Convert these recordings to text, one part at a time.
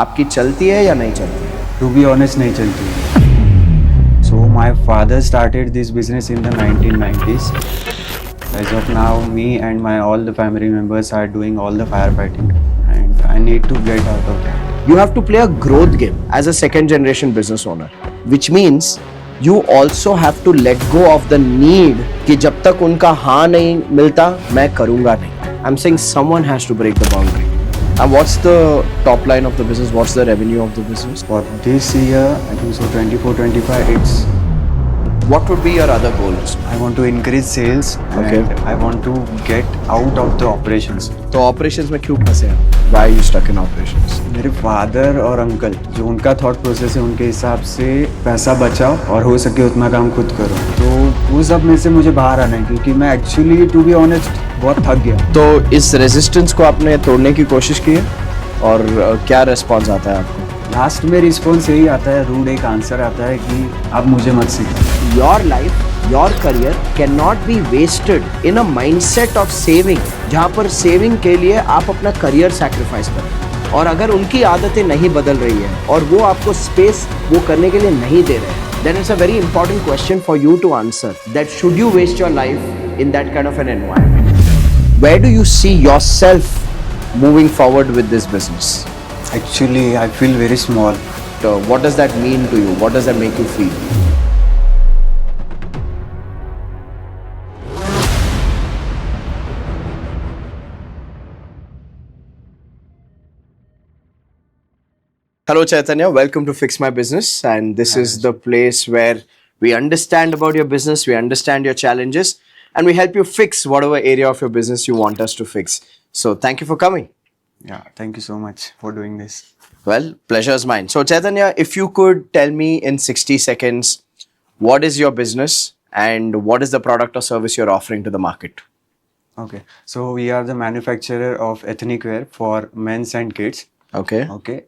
आपकी चलती है या नहीं चलती? To be honest, नहीं चलती. So my father started this business in the 1990s. As of now, me and my all the family members are doing all the firefighting, and I need to get out of that. You have to play a growth game as a second generation business owner, which means you also have to let go of the need कि जब तक उनका हाँ नहीं मिलता मैं करूँगा नहीं. I'm saying someone has to break the boundary. And what's the top line of the business? What's the revenue of the business? For this year, I think so 24-25, it's What would be your other goals? I want to increase sales Okay. and I want to get out of the operations. तो operations में क्यों फंसे हैं? Why are you stuck in operations? मेरे father और uncle जो उनका thought process है उनके हिसाब से पैसा बचाओ और हो सके उतना काम खुद करो, तो वो सब में से मुझे बाहर आना है क्योंकि मैं एक्चुअली टू बी ऑनेस्ट बहुत थक गया. तो इस रेजिस्टेंस को आपने तोड़ने की कोशिश की है और क्या रिस्पॉन्स आता है आपको? लास्ट में रिस्पॉन्स यही आता है, रूड एक आंसर आता है कि आप मुझे मत सिखाओ. Your life, your career cannot be wasted in a mindset of saving, जहाँ पर सेविंग के लिए आप अपना करियर सैक्रिफाइस करें. और अगर उनकी आदतें नहीं बदल रही है और वो आपको स्पेस वो करने के लिए नहीं दे रहे हैं, then it's a very important question for you to answer. That should you waste your life in that kind of an environment? Where do you see yourself moving forward with this business? Actually I feel very small. So what does that mean to you? What does that make you feel? Hello Chaitanya, welcome to Fix My Business, and this is the place where we understand about your business, we understand your challenges, and we help you fix whatever area of your business you want us to fix. So thank you for coming. Yeah, thank you so much for doing this. Well, pleasure is mine. So Chaitanya, if you could tell me in 60 seconds, what is your business and what is the product or service you're offering to the market? Okay, so we are the manufacturer of ethnic wear for men's and kids. Okay. Okay,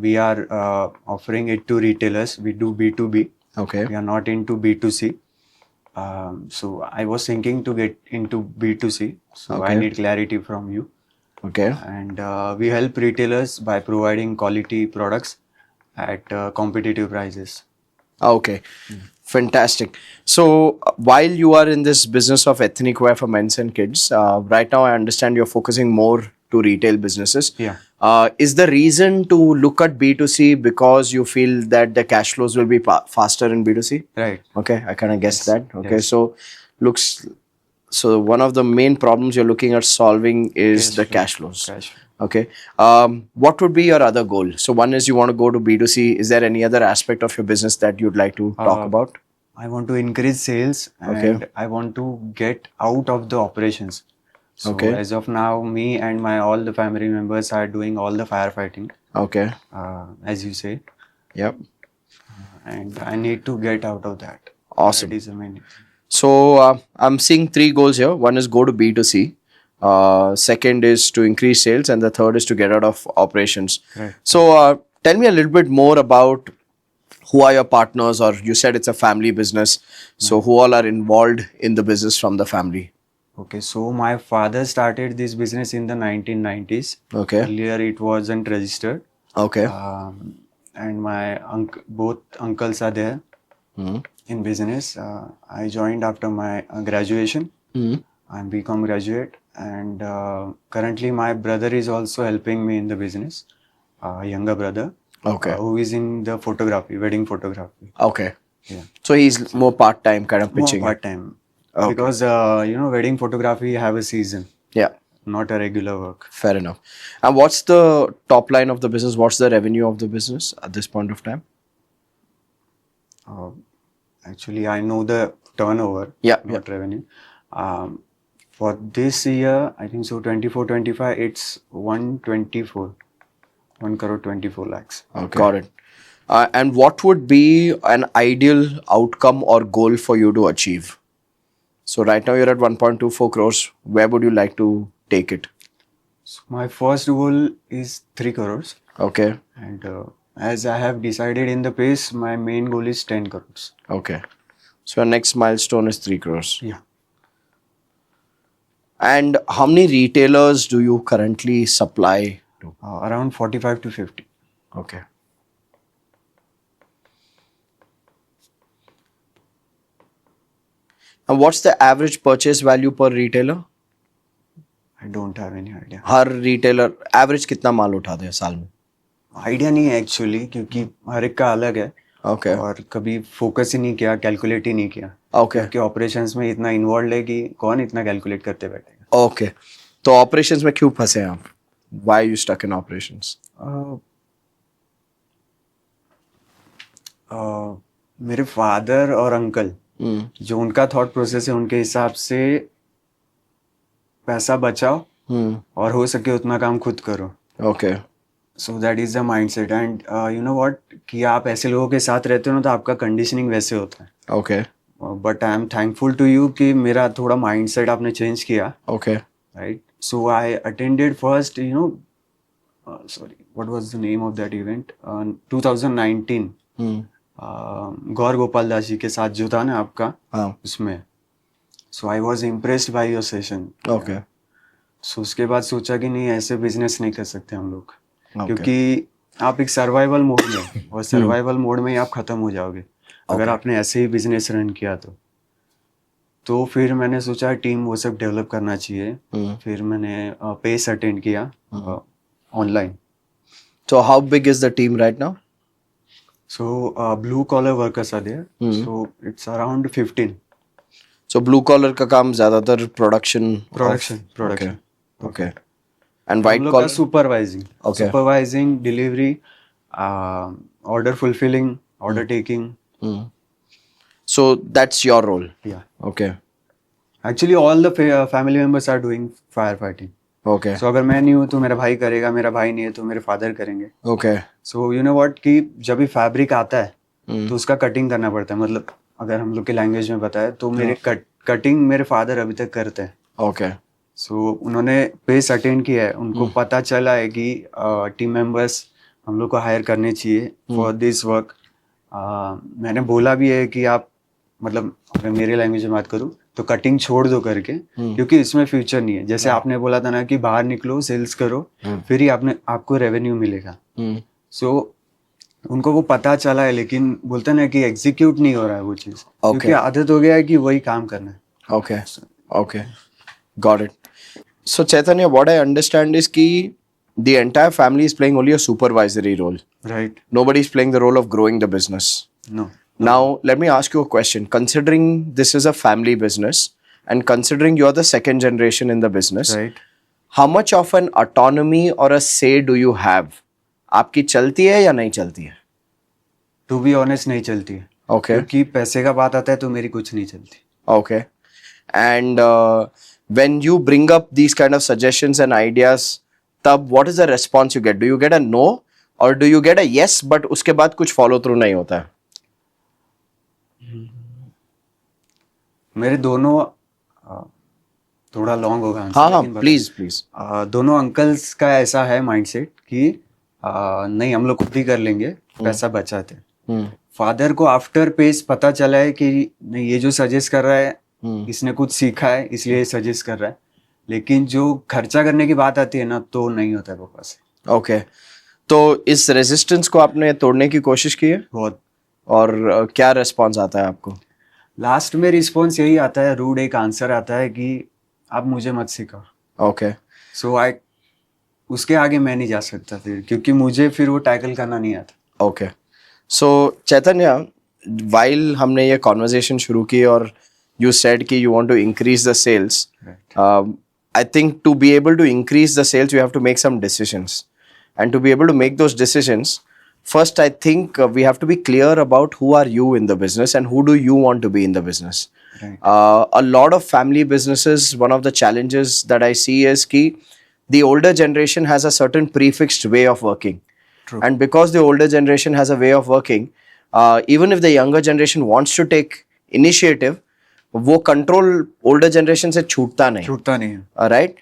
we are offering it to retailers. We do B2B. Okay. We are not into B2C. So I was thinking to get into B2C. So I Okay. need clarity from you. Okay. And we help retailers by providing quality products at competitive prices. Okay. Fantastic. So, while you are in this business of ethnic wear for men's and kids, right now I understand you're focusing more to retail businesses. Yeah. Is the reason to look at B2C because you feel that the cash flows will be faster in B2C? Right. Okay, I kind of guessed Yes. that. Okay, Yes. so one of the main problems you're looking at solving is Cash the flow. cash flows. Cash. Okay. What would be your other goal? So one is you want to go to B2C. Is there any other aspect of your business that you'd like to talk about? I want to increase sales and Okay. I want to get out of the operations. So Okay. as of now, me and my all the family members are doing all the firefighting, Okay. as you say, Yep. and I need to get out of that. Awesome. That is the main. So I'm seeing three goals here. One is go to B2C. Second is to increase sales, and the third is to get out of operations. Right. So tell me a little bit more about who are your partners, or you said it's a family business. So who all are involved in the business from the family? Okay, so my father started this business in the 1990s. Okay. Earlier, it wasn't registered. Okay. And my both uncles are there Mhm. in business. I joined after my graduation. Mhm. I'm BCom graduate, and currently my brother is also helping me in the business. Younger brother, Okay. who is in the photography, wedding photography. Okay. Yeah, So he's more part-time kind of more pitching. part time. Okay. Because wedding photography have a season, Yeah. not a regular work. Fair enough. And what's the top line of the business? What's the revenue of the business at this point of time? Actually, I know the turnover, Yeah, not revenue. For this year, I think so 24-25, it's 124, 1 crore 24 lakhs. Okay. Got it. And what would be an ideal outcome or goal for you to achieve? So right now you're at 1.24 crores. Where would you like to take it? So my first goal is 3 crores. Okay. And as I have decided in the pace, my main goal is 10 crores. Okay. So your next milestone is 3 crores. Yeah. And how many retailers do you currently supply to? Around 45 to 50. Okay. And what's the average purchase value per retailer? I don't have any idea. Her retailer average कितना माल उठाते हैं साल में? Idea नहीं है actually, क्योंकि हर एक का अलग है. Okay. और कभी फोकस ही नहीं किया, कैलकुलेट ही नहीं किया. Okay. क्योंकि ऑपरेशंस में इतना इन्वॉल्व है कि कौन इतना कैलकुलेट करते बैठेगा. Okay. तो operations में क्यों फंसे हैं आप? Why are you stuck in operations? मेरे फादर और अंकल, जो उनका थॉट प्रोसेस है, उनके हिसाब से पैसा बचाओ और हो सके उतना काम खुद करो. Okay. So that is the mind set. And you know what, कि आप ऐसे लोगों के साथ रहते हो ना, तो आपका कंडीशनिंग वैसे होता है. Okay. But I am thankful to you कि मेरा थोड़ा माइंड सेट आपने चेंज किया. Okay. Right. So I attended first, you know, sorry, what was the name of that event? 2019. Gaur Gopal Das ji के साथ जो था ना आपका, हाँ. उसमें. So I was impressed by your session. Okay. So उसके बाद सोचा कि नहीं, ऐसे बिजनेस नहीं कर सकते हम लोग. Okay. क्योंकि आप एक सर्वाइवल मोड में, और सर्वाइवल मोड में ही आप खत्म हो जाओगे अगर आपने ऐसे ही बिजनेस रन किया. तो फिर मैंने सोचा टीम वो सब डेवलप करना चाहिए. फिर मैंने पेस अटेंड किया online. So how big is the team right now? So blue collar workers are there. So it's around 15. So blue collar का काम ज़्यादातर production. Production. Okay. And white collar? Supervising. Okay. Supervising, delivery, order fulfilling, order taking. So that's your role. Yeah. Okay. Actually, all the family members are doing firefighting. Okay. So अगर मैं नहीं हूँ तो मेरा भाई करेगा, मेरा भाई नहीं है तो मेरे फादर करेंगे. Okay. So you know what, कि जब भी फैब्रिक आता है तो उसका कटिंग करना पड़ता है. मतलब अगर हम लोग के लैंग्वेज में बताए तो मेरे कटिंग मेरे फादर अभी तक करते हैं. Okay. सो उन्होंने पेस अटेंड किया है. उनको पता चला है कि टीम मेंबर्स हम लोग को हायर करने चाहिए फॉर दिस वर्क. मैंने बोला भी है कि आप, मतलब अगर मेरे लैंग्वेज में बात करूँ तो कटिंग छोड़ दो करके, क्योंकि इसमें फ्यूचर नहीं है. जैसे आपने बोला था ना कि बाहर निकलो, सेल्स करो, फिर ही आपको रेवेन्यू मिलेगा. सो उनको वो पता चला है, लेकिन बोलते ना कि एग्जीक्यूट नहीं हो रहा है वो चीज़. क्योंकि आदत हो गया है कि वही काम करना है. Okay. Okay. Got it. So Chaitanya, what I understand is कि the entire family is playing only a supervisory role. Right. Nobody is playing the role of growing the business. No. Now, let me ask you a question. Considering this is a family business and considering you're the second generation in the business, Right. how much of an autonomy or a say do you have? आपकी चलती है या नहीं चलती है? To be honest, नहीं चलती है. Okay. क्योंकि पैसे का बात आता है तो मेरी कुछ नहीं चलती. Okay. And when you bring up these kind of suggestions and ideas, तब what is the response you get? Do you get a no or do you get a yes but उसके बाद कुछ follow through नहीं होता है? मेरे दोनों, थोड़ा लॉन्ग होगा आंसर. हाँ हाँ, प्लीज प्लीज. दोनों अंकल्स का ऐसा है माइंडसेट कि नहीं, हम लोग खुद ही कर लेंगे, पैसा बचाते. फादर को आफ्टर पेस पता चला है कि नहीं, ये जो सजेस्ट कर रहा है इसने कुछ सीखा है इसलिए सजेस्ट कर रहा है. लेकिन जो खर्चा करने की बात आती है ना, तो नहीं होता है पापा से. ओके. तो इस रेजिस्टेंस को आपने तोड़ने की कोशिश की है? बहुत. और क्या रिस्पॉन्स आता है आपको? लास्ट में रिस्पॉन्स यही आता है, रूड एक आंसर आता है कि आप मुझे मत सिखाओ. ओके. सो आई, उसके आगे मैं नहीं जा सकता फिर, क्योंकि मुझे फिर वो टैकल करना नहीं आता. ओके. सो चैतन्य, वाइल हमने ये कॉन्वर्जेशन शुरू की और you said कि you want to increase the sales. Right. I think to be able to increase the sales, you have to make some decisions. And to be able to make those decisions, first I think we have to be clear about who are you in the business and who do you want to be in the business. Right. A lot of family businesses, one of the challenges that I see is कि the older generation has a certain prefixed way of working. True. And because the older generation has a way of working, even if the younger generation wants to take initiative, वो control older generation से छूटता नहीं है. Right.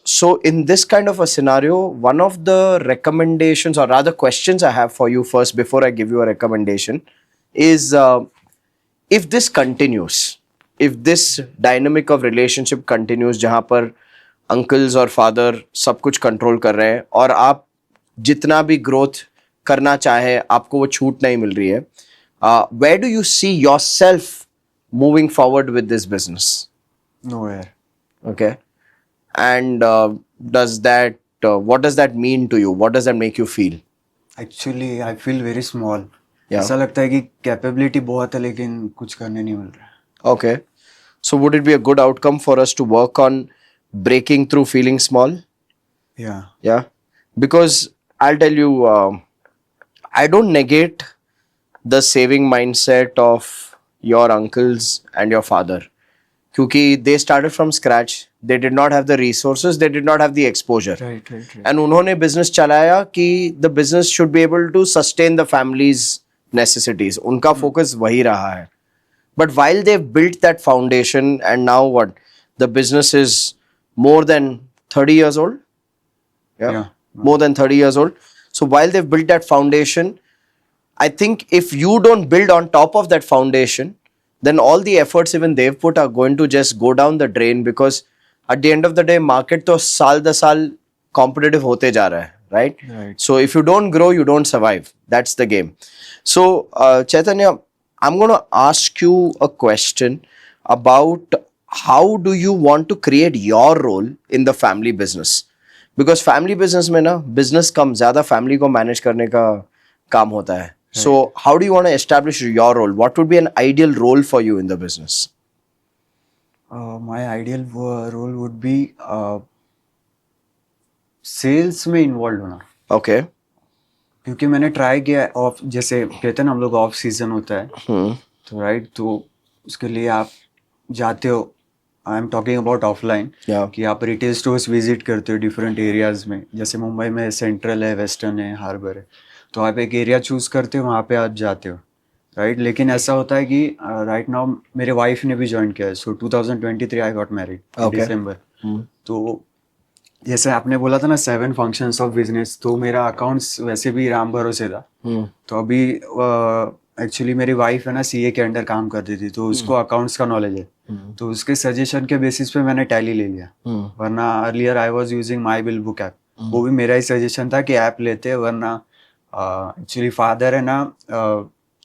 So in this kind of a scenario, one of the recommendations or rather questions I have for you first before I give you a recommendation is if this continues, if this dynamic of relationship continues जहाँ पर uncles और father सब कुछ control कर रहे हैं और आप जितना भी growth करना चाहे, आपको वो छूट नहीं मिल रही है, where do you see yourself moving forward with this business? Nowhere. Okay. And what does that mean to you? What does that make you feel? Actually, I feel very small. Yeah. ऐसा लगता है कि capability बहुत है लेकिन कुछ करने नहीं मिल रहा है. Okay. So would it be a good outcome for us to work on breaking through feeling small? Yeah. Yeah. Because I'll tell you, I don't negate the saving mindset of your uncles and your father. क्योंकि they started from scratch, they did not have the resources, they did not have the exposure. Right. And उन्होंने business चलाया कि the business should be able to sustain the family's necessities. उनका focus वही रहा है. But while they've built that foundation and now what? The business is more than 30 years old? Yeah. More than 30 years old. So while they've built that foundation, I think if you don't build on top of that foundation, then all the efforts even they've put are going to just go down the drain, because at the end of the day, market तो साल दर साल competitive होते जा रहा है, right? Right. So if you don't grow, you don't survive. That's the game. So Chaitanya, I'm going to ask you a question about how do you want to create your role in the family business? Because family business में ना business कम ज़्यादा family को manage करने का काम होता है. So how do you want to establish your role? What would be an ideal role for you in the business? My ideal role would be sales में इन्वॉल्व होना. Okay. क्योंकि मैंने ट्राई किया ऑफ, जैसे कहते हैं ना हम लोग ऑफ सीजन होता है तो राइट, तो उसके लिए आप जाते हो. I am talking about offline, कि आप रिटेल स्टोर्स विजिट करते हो डिफरेंट एरियाज में. जैसे मुंबई में सेंट्रल है, वेस्टर्न है, हार्बर है, तो आप एक एरिया चूज करते हो, वहाँ पे आप जाते हो, राइट. लेकिन ऐसा होता है कि राइट नाउ मेरे वाइफ ने भी ज्वाइन किया है. सो 2023 आई गॉट मैरिड इन दिसंबर. तो जैसे आपने बोला था ना 7 फंक्शंस ऑफ बिजनेस, तो मेरा अकाउंट्स वैसे भी राम भरोसे था. तो अभी एक्चुअली मेरी वाइफ है ना सीए के अंडर काम करती थी, तो उसको अकाउंट्स का नॉलेज है. तो उसके सजेशन के बेसिस पे मैंने टैली ले लिया. वरना earlier I was using my bill book app. वो भी मेरा ही सजेशन था कि ऐप लेते हैं, वरना एक्चुअली फादर है ना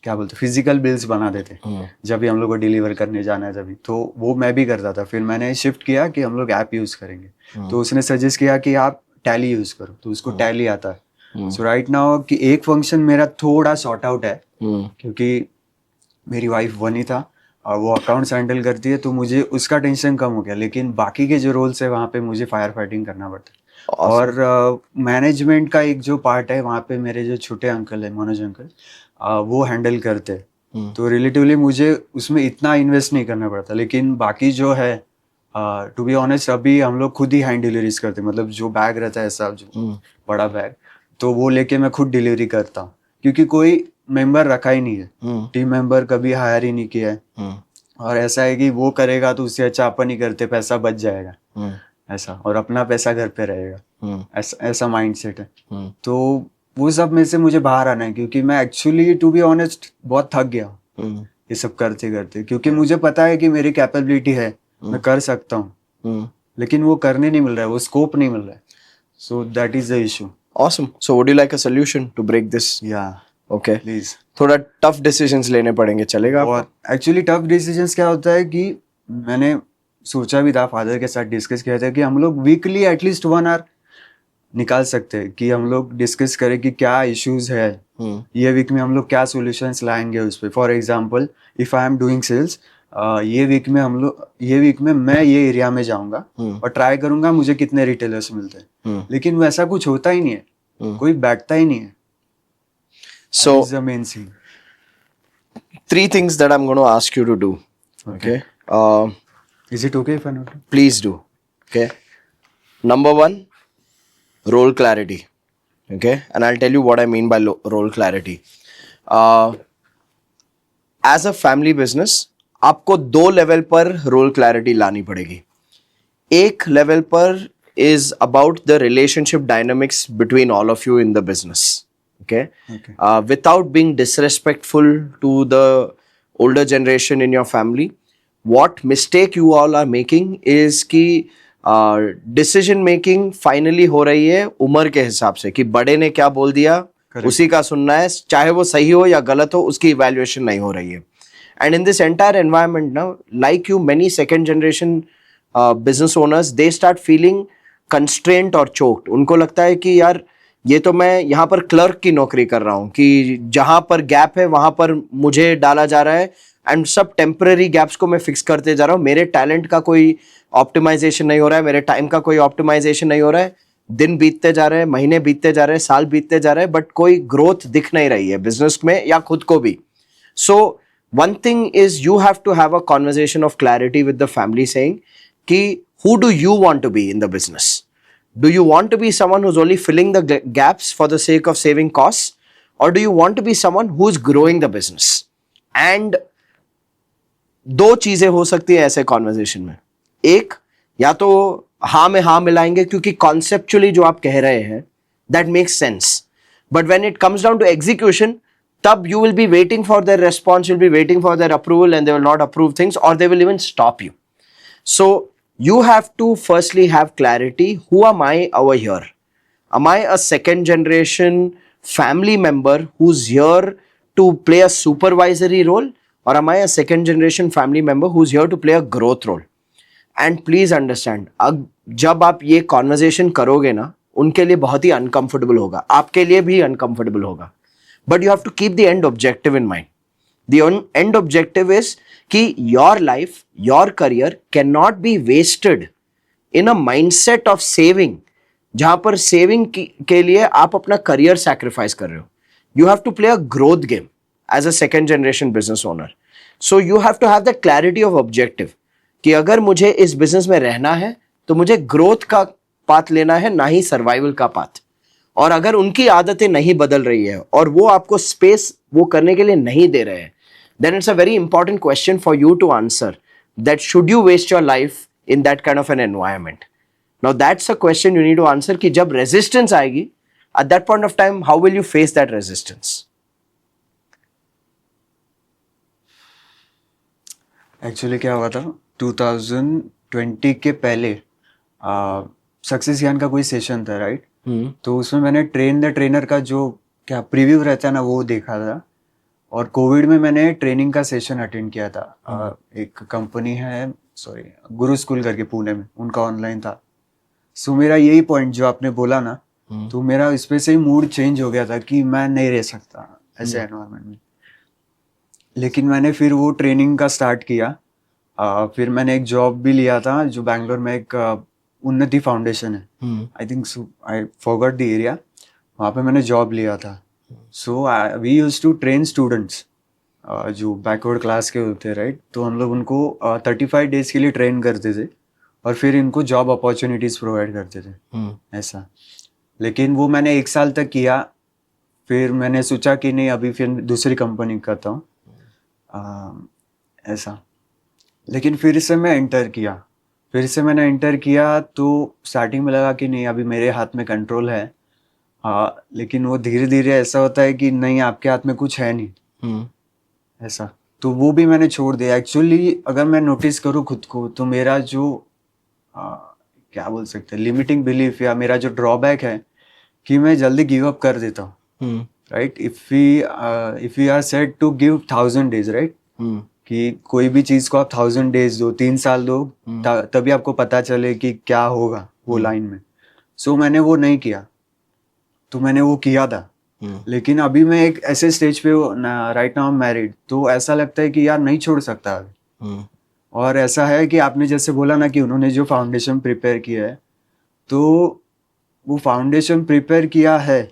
क्या बोलते फिजिकल बिल्स बना देते जब भी हम लोग को डिलीवर करने जाना है तभी. तो वो मैं भी करता था. फिर मैंने शिफ्ट किया कि हम लोग ऐप यूज करेंगे. तो उसने सजेस्ट किया कि आप टैली यूज करो, तो उसको टैली आता है. सो राइट नाउ कि एक फंक्शन मेरा थोड़ा सॉर्ट आउट है, क्योंकि मेरी वाइफ वनिता और वो अकाउंट्स हैंडल करती है, तो मुझे उसका टेंशन कम हो गया. लेकिन बाकी के जो रोल्स है वहाँ पे मुझे फायर फाइटिंग करना पड़ता है. और मैनेजमेंट का एक जो पार्ट है वहाँ पे मेरे जो छोटे अंकल है, मनोज अंकल, वो हैंडल करते हैं. तो रिलेटिवली मुझे उसमें इतना इन्वेस्ट नहीं करना पड़ता. लेकिन बाकी जो है टू बी ऑनेस्ट अभी हम लोग खुद ही हैंड डिलीवरीज करते हैं. मतलब जो बैग रहता है ऐसा जो बड़ा बैग, तो वो लेके मैं खुद डिलीवरी करता हूँ, क्योंकि कोई मेंबर रखा ही नहीं है. टीम मेंबर कभी हायर ही नहीं किया है. और ऐसा है कि वो करेगा तो उससे अच्छा अपन ही करते, पैसा बच जाएगा ऐसा, और अपना पैसा घर पे रहेगा, ऐसा माइंडसेट है. तो वो सब में से मुझे बाहर आना है, क्योंकि मैं एक्चुअली टू बी ऑनेस्ट बहुत थक गया ये सब करते करते. क्योंकि मुझे पता है कि मेरी कैपेबिलिटी है, मैं कर सकता हूँ, लेकिन वो करने नहीं मिल रहा है, वो स्कोप नहीं मिल रहा है. So that is the issue. Awesome. So would you like a solution to break this? या Okay. प्लीज. थोड़ा टफ डिसीजंस लेने पड़ेंगे, चलेगा आपको? और एक्चुअली टफ डिसीजंस क्या होता है कि मैंने सोचा भी था, फादर के साथ डिस्कस किया था कि हम लोग वीकली एटलीस्ट 1 आवर निकाल सकते हैं कि हम लोग डिस्कस करें कि क्या इश्यूज है ये वीक में, हम लोग क्या सॉल्यूशंस लाएंगे उस पर. For example if I am doing sales, ये वीक में मैं ये एरिया में जाऊंगा और ट्राई करूंगा मुझे कितने रिटेलर्स मिलते हैं. लेकिन वैसा कुछ होता ही नहीं है, कोई बैठता ही नहीं है. So the main thing. 3 things that I'm going to ask you to do. Okay. Is it okay if I not? Please do. Okay. Number 1, role clarity. Okay. And I'll tell you what I mean by role clarity. As a family business, आपको 2 level पर role clarity लानी पड़ेगी. एक level पर is about the relationship dynamics between all of you in the business. Okay. Without being disrespectful to the older generation in your family, what mistake you all are making is कि decision making finally हो रही है उम्र के हिसाब से, कि बड़े ने क्या बोल दिया Correct. उसी का सुनना है, चाहे वो सही हो या गलत हो, उसकी इवैल्यूएशन नहीं हो रही है. And in this entire environment now, like you, many second generation business owners, they start feeling constrained or choked. उनको लगता है कि यार ये तो मैं यहाँ पर क्लर्क की नौकरी कर रहा हूँ, कि जहाँ पर गैप है वहाँ पर मुझे डाला जा रहा है, एंड सब टेम्पररी गैप्स को मैं फिक्स करते जा रहा हूँ. मेरे टैलेंट का कोई ऑप्टिमाइजेशन नहीं हो रहा है, मेरे टाइम का कोई ऑप्टिमाइजेशन नहीं हो रहा है. दिन बीतते जा रहे हैं, महीने बीतते जा रहे हैं, साल बीतते जा रहे हैं, बट कोई ग्रोथ दिख नहीं रही है बिजनेस में या खुद को भी. सो one thing is you have to have a conversation of clarity with the family saying ki who do you want to be in the business? Do you want to be someone who's only filling the gaps for the sake of saving costs, or do you want to be someone who's growing the business? And दो चीजें हो सकती है ऐसे conversation में. एक, या तो हाँ में हाँ मिलाएंगे क्योंकि कॉन्सेप्चुअली जो आप कह रहे हैं that makes sense, but when it comes down to execution, तब you will be waiting for their response, you'll be waiting for their approval, and they will not approve things, or they will even stop you. So you have to firstly have clarity. Who am I over here? Am I a second generation family member who's here to play a supervisory role, or am I a second generation family member who's here to play a growth role? And please understand, जब आप ये conversation करोगे ना, उनके लिए बहुत ही uncomfortable होगा, आपके लिए भी uncomfortable होगा. But you have to keep the end objective in mind. The end objective is कि your life, your career cannot be wasted in a mindset of saving, जहां पर saving के लिए आप अपना career sacrifice कर रहे हो. You have to play a growth game as a second generation business owner. So you have to have the clarity of objective कि अगर मुझे इस business में रहना है तो मुझे growth का path लेना है, ना ही survival का path. और अगर उनकी आदतें नहीं बदल रही है और वो आपको स्पेस वो करने के लिए नहीं दे रहे हैं, then it's a very important question for you to answer, that should you waste your life in that kind of an environment? Now that's a question you need to answer कि जब resistance आएगी, at that point of time, how will you face that resistance? Actually क्या हुआ था 2020 के पहले success ज्ञान का कोई सेशन था, राइट? तो उसमें मैंने ट्रेन द ट्रेनर का जो क्या प्रीव्यू रहता है ना वो देखा था, और कोविड में मैंने ट्रेनिंग का सेशन अटेंड किया था. एक कंपनी है, सॉरी, गुरु स्कूल करके पुणे में, उनका ऑनलाइन था. सो मेरा यही पॉइंट जो आपने बोला ना, तो मेरा इस पे से ही मूड चेंज हो गया था कि मैं नहीं रह सकता ऐसे एनवायरनमेंट में. लेकिन मैंने फिर वो ट्रेनिंग का स्टार्ट किया. फिर मैंने एक जॉब भी लिया था जो बैंगलोर में एक उन्नति फाउंडेशन है, I think I forgot the area, वहाँ पे मैंने जॉब लिया था. So we used to train students जो बैकवर्ड क्लास के होते हैं, राइट? तो हम लोग उनको 35 डेज के लिए ट्रेन करते थे और फिर इनको जॉब अपॉर्चुनिटीज़ प्रोवाइड करते थे, ऐसा. लेकिन वो मैंने 1 साल तक किया. फिर मैंने सोचा कि नहीं, अभी फिर दूसरी कंपनी करता हूँ, ऐसा. लेकिन फिर से मैं मैंने एंटर किया तो स्टार्टिंग में लगा कि नहीं, अभी मेरे हाथ में कंट्रोल है. लेकिन वो धीरे धीरे ऐसा होता है कि नहीं, आपके हाथ में कुछ है नहीं, ऐसा. तो वो भी मैंने छोड़ दिया. एक्चुअली अगर मैं नोटिस करूँ खुद को, तो मेरा जो क्या बोल सकते हैं लिमिटिंग बिलीफ या मेरा जो ड्रॉबैक है कि मैं जल्दी गिव अप कर देता हूँ, right? If we are set to give 1000 days, right, कि कोई भी चीज को आप 1000 डेज दो, 3 साल दो, तभी आपको पता चले कि क्या होगा वो लाइन में. सो मैंने वो नहीं किया, तो मैंने वो किया था. लेकिन अभी मैं एक ऐसे स्टेज पे राइट नाउ मैरिड, तो ऐसा लगता है कि यार नहीं छोड़ सकता अभी. और ऐसा है कि आपने जैसे बोला ना कि उन्होंने जो फाउंडेशन प्रिपेयर किया है, तो वो फाउंडेशन प्रिपेयर किया है,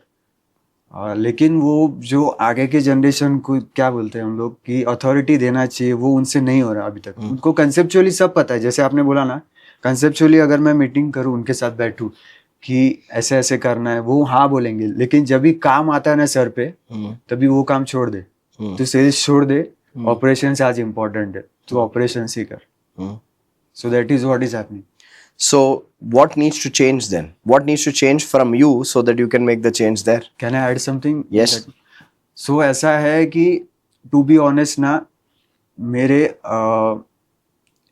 लेकिन वो जो आगे के जनरेशन को क्या बोलते हैं हम लोग कि अथॉरिटी देना चाहिए, वो उनसे नहीं हो रहा अभी तक. उनको कंसेप्चुअली सब पता है, जैसे आपने बोला ना, कंसेप्चुअली अगर मैं मीटिंग करूँ, उनके साथ बैठूँ कि ऐसे ऐसे करना है, वो हाँ बोलेंगे. लेकिन जब भी काम आता है ना सर पे, तभी वो काम छोड़ दे. तो सेल्स छोड़ दे, ऑपरेशंस आज इम्पोर्टेंट है, तो ऑपरेशंस ही कर. So that is what is happening. So what needs to change then? What needs to change from you so that you can make the change there? Can I add something? Yes. So ऐसा है कि to be honest ना, मेरे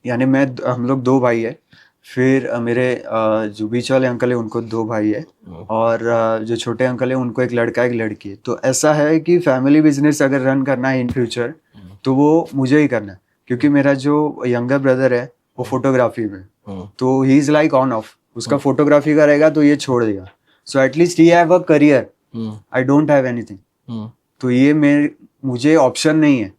यानी हम लोग 2 भाई है, फिर मेरे जो बीच वाले अंकल है उनको 2 भाई है, और जो छोटे अंकल है उनको एक लड़का एक लड़की है। तो ऐसा है कि फैमिली बिजनेस अगर रन करना है इन फ्यूचर तो वो मुझे ही करना है, क्योंकि मेरा जो यंगर ब्रदर है वो फोटोग्राफी में, तो he is like on off, उसका फोटोग्राफी का रहेगा तो ये छोड़ देगा। So at least he have a career, I don't have anything. तो ये मुझे ऑप्शन नहीं है,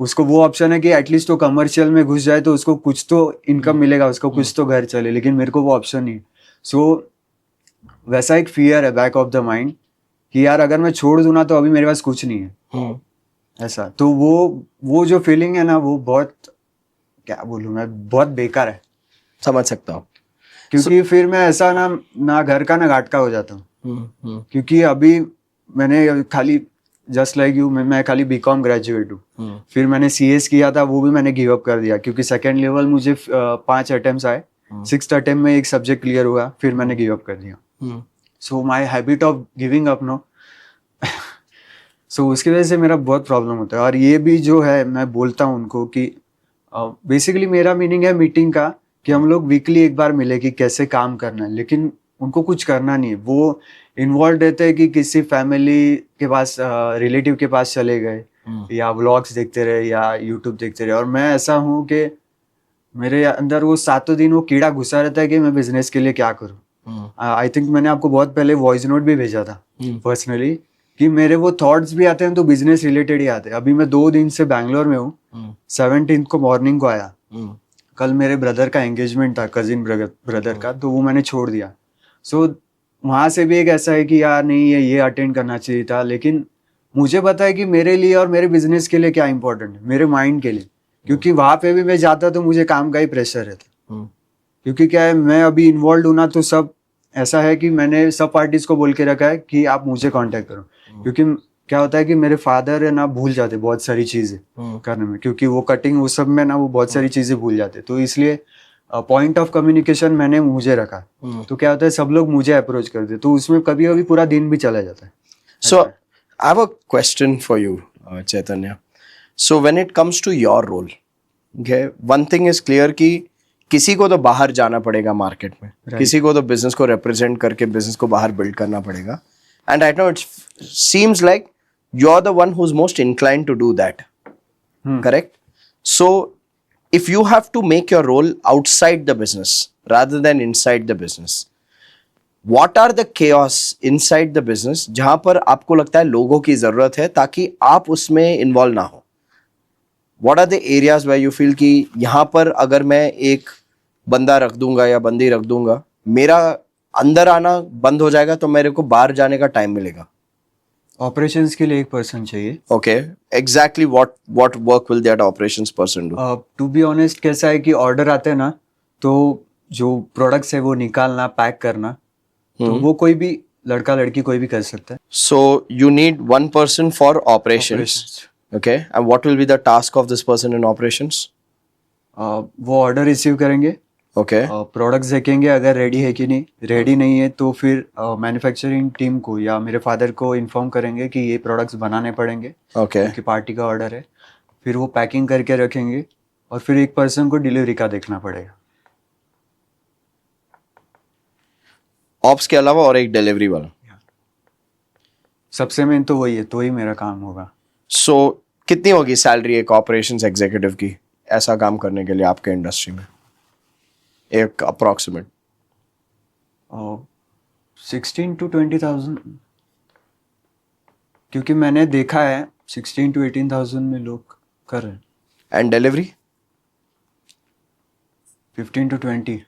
उसको वो ऑप्शन है कि एटलीस्ट वो कमर्शियल में घुस जाए तो उसको कुछ तो इनकम मिलेगा, उसको कुछ तो घर चले, लेकिन मेरे को वो ऑप्शन नहीं है। सो वैसा एक फियर है बैक ऑफ द माइंड कि यार अगर मैं छोड़ दूं ना तो अभी मेरे पास कुछ नहीं है, ऐसा। तो वो जो फीलिंग है ना वो बहुत, क्या बोलूं मैं, बहुत बेकार है। समझ सकता हूँ। क्योंकि फिर मैं ऐसा ना घर का ना घाट का हो जाता हूँ। क्योंकि अभी मैंने खाली जस्ट लाइक यू, मैं खाली बीकॉम ग्रेजुएट हूँ। फिर मैंने सीएस किया था, वो भी मैंने गिव अप कर दिया क्योंकि सेकेंड लेवल मुझे 5 अटेम्प्ट आए, 6th अटेम्प्ट में एक सब्जेक्ट क्लियर हुआ, फिर मैंने गिव अप कर दिया। So my habit of giving up no so उसकी वजह से मेरा बहुत प्रॉब्लम होता है। और ये भी जो है मैं बोलता हूँ उनको कि बेसिकली मेरा मीनिंग है मीटिंग का कि हम लोग वीकली एक बार मिले कि कैसे काम करना है, लेकिन उनको कुछ करना नहीं है। वो इन्वॉल्व रहते हैं कि किसी फैमिली के पास, रिलेटिव के पास चले गए, या व्लॉग्स देखते रहे या यूट्यूब देखते रहे। और मैं ऐसा हूँ कि मेरे अंदर वो 7 दिन वो कीड़ा घुसा रहता है कि मैं बिजनेस के लिए क्या करूँ। आई थिंक मैंने आपको बहुत पहले वॉइस नोट भी भेजा था पर्सनली कि मेरे वो थॉट्स भी आते हैं तो बिजनेस रिलेटेड ही आते हैं। अभी मैं 2 दिन से बैंगलोर में हूँ, 17th को मॉर्निंग को आया। कल मेरे ब्रदर का एंगेजमेंट था, कजिन ब्रदर का, तो वो मैंने छोड़ दिया। सो वहां से भी एक ऐसा है कि यार नहीं ये अटेंड करना चाहिए था, लेकिन मुझे पता है कि मेरे लिए और मेरे बिजनेस के लिए क्या इंपॉर्टेंट है, मेरे माइंड के लिए। क्योंकि वहां पे भी मैं जाता तो मुझे काम का ही प्रेशर रहता, क्योंकि क्या है मैं अभी इन्वॉल्व हूं ना, तो सब ऐसा है कि मैंने सब पार्टीज को बोल के रखा है कि आप मुझे कांटेक्ट करो। क्योंकि क्या होता है कि मेरे फादर है ना भूल जाते बहुत सारी चीजें करने में, क्योंकि वो कटिंग वो सब में ना वो बहुत सारी चीजें भूल जाते, तो इसलिए पॉइंट ऑफ कम्युनिकेशन मैंने मुझे रखा। तो क्या होता है सब लोग मुझे अप्रोच करते, तो उसमें कभी कभी पूरा दिन भी चला जाता है। So, I have a question for you, Chaitanya. So, when it comes to your role, okay, one thing is clear कि किसी को तो बाहर जाना पड़ेगा मार्केट में, किसी को तो बिजनेस को रिप्रेजेंट करके बिजनेस को बाहर बिल्ड करना पड़ेगा। And I know it seems like you are the one who is most inclined to do that, correct? So if you have to make your role outside the business rather than inside the business, what are the chaos inside the business जहां पर आपको लगता है लोगों की जरूरत है ताकि आप उसमें इन्वॉल्व ना हो? What are the areas where you feel कि यहां पर अगर मैं एक बंदा रख दूंगा या बंदी रख दूंगा, मेरा अंदर आना बंद हो जाएगा तो मेरे को बाहर जाने का टाइम मिलेगा? ऑपरेशंस के लिए एक पर्सन चाहिए। Okay, exactly what work will that operations person do? To be honest कैसा है कि ऑर्डर आते हैं ना, तो जो प्रोडक्ट्स है वो निकालना, पैक करना, तो वो कोई भी लड़का लड़की कोई भी कर सकता है। So you need one person for operations. Okay, and what will be the task of this person in operations? वो ऑर्डर रिसीव करेंगे, Okay, प्रोडक्ट्स देखेंगे अगर रेडी है कि नहीं, रेडी नहीं है तो फिर मैन्युफैक्चरिंग टीम को या मेरे फादर को इन्फॉर्म करेंगे कि ये प्रोडक्ट्स बनाने पड़ेंगे okay. क्योंकि पार्टी का ऑर्डर है। फिर वो पैकिंग करके रखेंगे और फिर एक पर्सन को डिलीवरी का देखना पड़ेगा। ऑप्स के अलावा और एक डिलीवरी वाला। सबसे मेन तो वही है, तो ही मेरा काम होगा। So कितनी होगी सैलरी एक ऑपरेशंस एग्जीक्यूटिव की ऐसा काम करने के लिए आपके इंडस्ट्री में, एक अप्रोक्सीमेट? 16 to 20,000, क्योंकि मैंने देखा है 16 to 18,000 में लोग कर रहे हैं। And delivery? 15 to 20।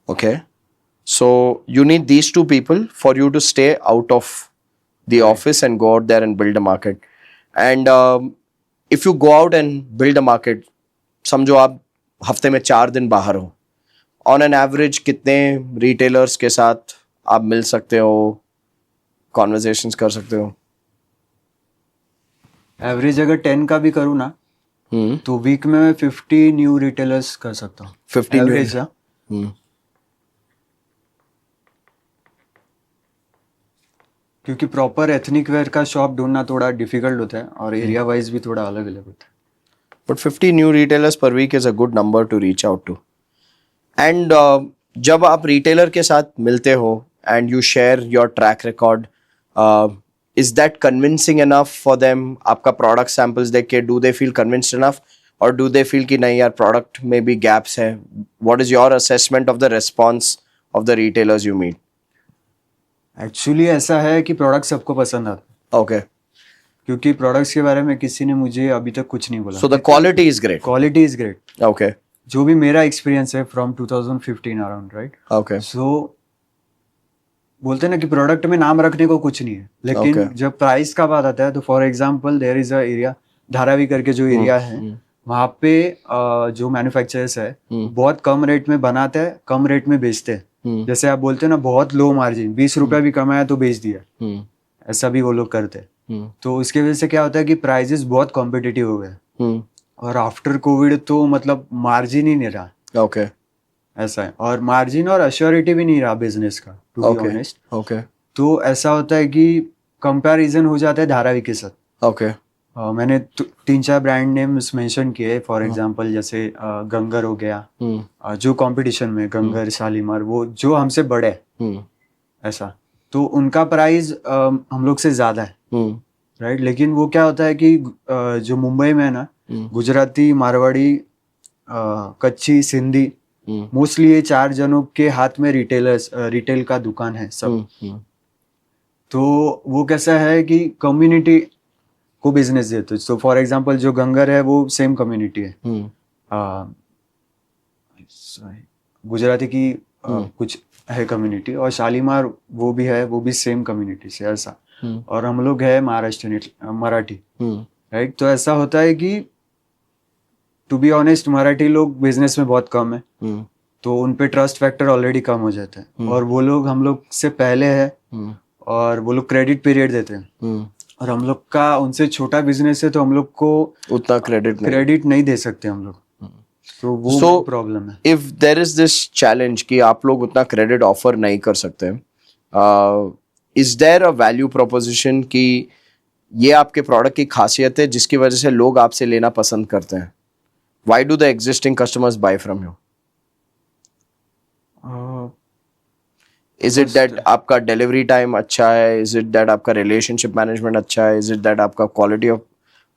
Okay, so you need these two people for you to stay out of the office and go out there and build a market. And if you go out and build a market, समझो आप हफ्ते में 4 दिन बाहर हो, on an average कितने retailers के साथ आप मिल सकते हो, कॉन्वर्जेशंस कर सकते हो? एवरेज अगर 10 का भी करूँ ना तो वीक में मैं 50 न्यू रिटेलर्स कर सकता हूँ। 50 एवरेज। क्योंकि प्रॉपर एथनिक वेयर का शॉप ढूंढना थोड़ा डिफिकल्ट होता है और एरिया वाइज भी थोड़ा अलग अलग होता है। But 50 new retailers per week is a good number to reach out to. And जब आप retailer के साथ मिलते हो and you share your track record, is that convincing enough for them? आपका product samples देख के do they feel convinced enough? Or do they feel कि नहीं यार product में भी gaps है? What is your assessment of the response of the retailers you meet? Actually ऐसा है कि प्रोडक्ट सबको पसंद आता है, Okay. क्योंकि प्रोडक्ट्स के बारे में किसी ने मुझे अभी तक कुछ नहीं बोला. So the quality is great. Quality is great. Okay. जो भी मेरा एक्सपीरियंस है फ्रॉम 2015 अराउंड, राइट. Okay. सो बोलते हैं ना कि प्रोडक्ट में नाम रखने को कुछ नहीं है, लेकिन Okay. जब प्राइस का बात आता है तो for example there is a area, Dharavi करके जो एरिया है, वहाँ पे जो मैन्युफैक्चरर्स है बहुत कम रेट में बनाते हैं, कम रेट में बेचते हैं. जैसे आप बोलते हैं ना बहुत लो मार्जिन, 20 रुपया भी कमाया तो बेच दिया, ऐसा भी वो लोग करते हैं. तो इसके वजह से क्या होता है कि प्राइजेस बहुत कॉम्पिटिटिव हो गए. और आफ्टर कोविड तो मतलब मार्जिन ही नहीं रहा. Okay. ऐसा है, और मार्जिन और अश्योरिटी भी नहीं रहा बिजनेस का, to be Okay. Honest. Okay. तो ऐसा होता है कि कंपैरिजन हो जाता है धारावी के साथ. Okay. मैंने 3-4 ब्रांड नेम्स मेंशन किए, फॉर एग्जांपल जैसे गंगर हो गया, जो कंपटीशन में गंगर, शालीमार, वो जो हमसे बड़े हैं, ऐसा. तो उनका प्राइस हम लोग से ज्यादा है, राइट. लेकिन वो क्या होता है कि जो मुंबई में है ना, गुजराती, मारवाड़ी, कच्ची, सिंधी, मोस्टली ये 4 जनों के हाथ में रिटेल का दुकान है सब. तो वो कैसा है कि कम्युनिटी को बिजनेस देते. तो फॉर एग्जांपल जो गंगर है वो सेम कम्युनिटी है, गुजराती की कुछ है कम्युनिटी, और शालीमार वो भी है, वो भी सेम कम्युनिटी से, ऐसा. और हम लोग है महाराष्ट्र मराठी, राइट. तो ऐसा होता है कि टू बी ऑनेस्ट मराठी लोग बिजनेस में बहुत कम है, तो उन पे ट्रस्ट फैक्टर ऑलरेडी कम हो जाता है. और वो लोग हम लोग से पहले है, और वो लोग क्रेडिट पीरियड देते हैं, और हम लोग का उनसे छोटा बिजनेस है, तो हम लोग को उतना क्रेडिट नहीं दे सकते हम लोग. तो वो प्रॉब्लम है. If there is this challenge कि आप लोग उतना क्रेडिट ऑफर नहीं कर सकते, is there a value proposition कि ये आपके प्रोडक्ट की खासियत है जिसकी वजह से लोग आपसे लेना पसंद करते हैं? Why do the existing customers buy from you? Is it that आपका डिलीवरी टाइम अच्छा है? इज इट दैट आपका रिलेशनशिप मैनेजमेंट अच्छा है? इज इट दैट आपका क्वालिटी ऑफ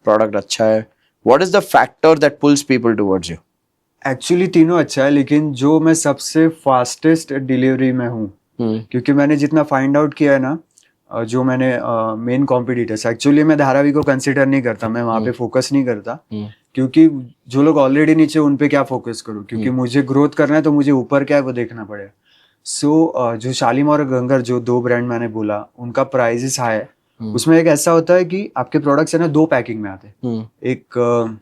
प्रोडक्ट अच्छा है? What is the factor that pulls people towards you? Actually तीनों अच्छा है, लेकिन जो मैं सबसे फास्टेस्ट डिलीवरी में हूँ, क्योंकि मैंने जितना फाइंड आउट किया है ना, जो मैंने मेन कॉम्पिटिटर्स, एक्चुअली मैं धारावी को कंसिडर नहीं करता, मैं वहाँ पे फोकस नहीं करता, क्योंकि जो लोग ऑलरेडी नीचे उन पे क्या फोकस करूँ, क्योंकि मुझे ग्रोथ करना है, तो मुझे ऊपर क्या है वो देखना पड़ेगा. सो जो शालीमार और गंगर, जो 2 ब्रांड मैंने बोला, उनका प्राइसेस हाई है. उसमें एक ऐसा होता है कि आपके प्रोडक्ट्स है ना 2 पैकिंग में आते हैं. एक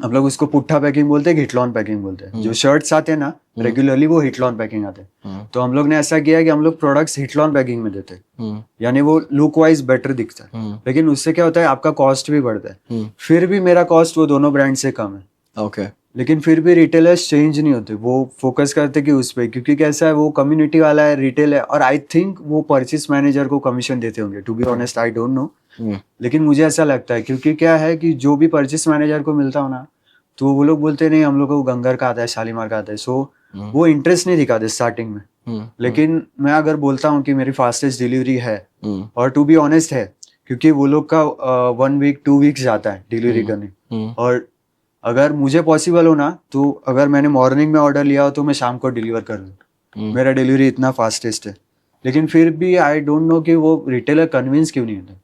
हम लोग उसको पुट्ठा पैकिंग बोलते हैं, हिटलॉन पैकिंग बोलते हैं. जो शर्ट्स आते हैं ना रेगुलरली, वो हिटलॉन पैकिंग आते हैं. तो हम लोग ने ऐसा किया कि हम लोग प्रोडक्ट्स हिटलॉन पैकिंग में देते हैं, यानी वो लुक वाइज बेटर दिखता है. लेकिन उससे क्या होता है, आपका कॉस्ट भी बढ़ता है. फिर भी मेरा कॉस्ट वो दोनों ब्रांड से कम है. ओके. लेकिन फिर भी रिटेलर्स चेंज नहीं होते, वो फोकस करते कि उस पर, क्योंकि कैसा है, वो कम्युनिटी वाला है, रिटेल है, और आई थिंक वो परचेस मैनेजर को कमीशन देते होंगे. To be honest I don't know, लेकिन मुझे ऐसा लगता है, क्योंकि क्या है कि जो भी परचेस मैनेजर को मिलता हो ना, तो वो लोग बोलते नहीं हम लोग को गंगर का आता है, शालीमार का आता है. सो वो इंटरेस्ट नहीं दिखाते स्टार्टिंग में. लेकिन मैं अगर बोलता हूँ कि मेरी फास्टेस्ट डिलीवरी है, और टू बी ऑनेस्ट है, क्योंकि वो लोग का 1 वीक 2 वीक्स जाता है डिलीवरी करने. और अगर मुझे पॉसिबल हो ना, तो अगर मैंने मॉर्निंग में ऑर्डर लिया हो तो मैं शाम को डिलीवर कर दूँ. मेरा डिलीवरी इतना फास्टेस्ट है. लेकिन फिर भी आई डोंट नो कि वो रिटेलर कन्विंस क्यों नहीं होता.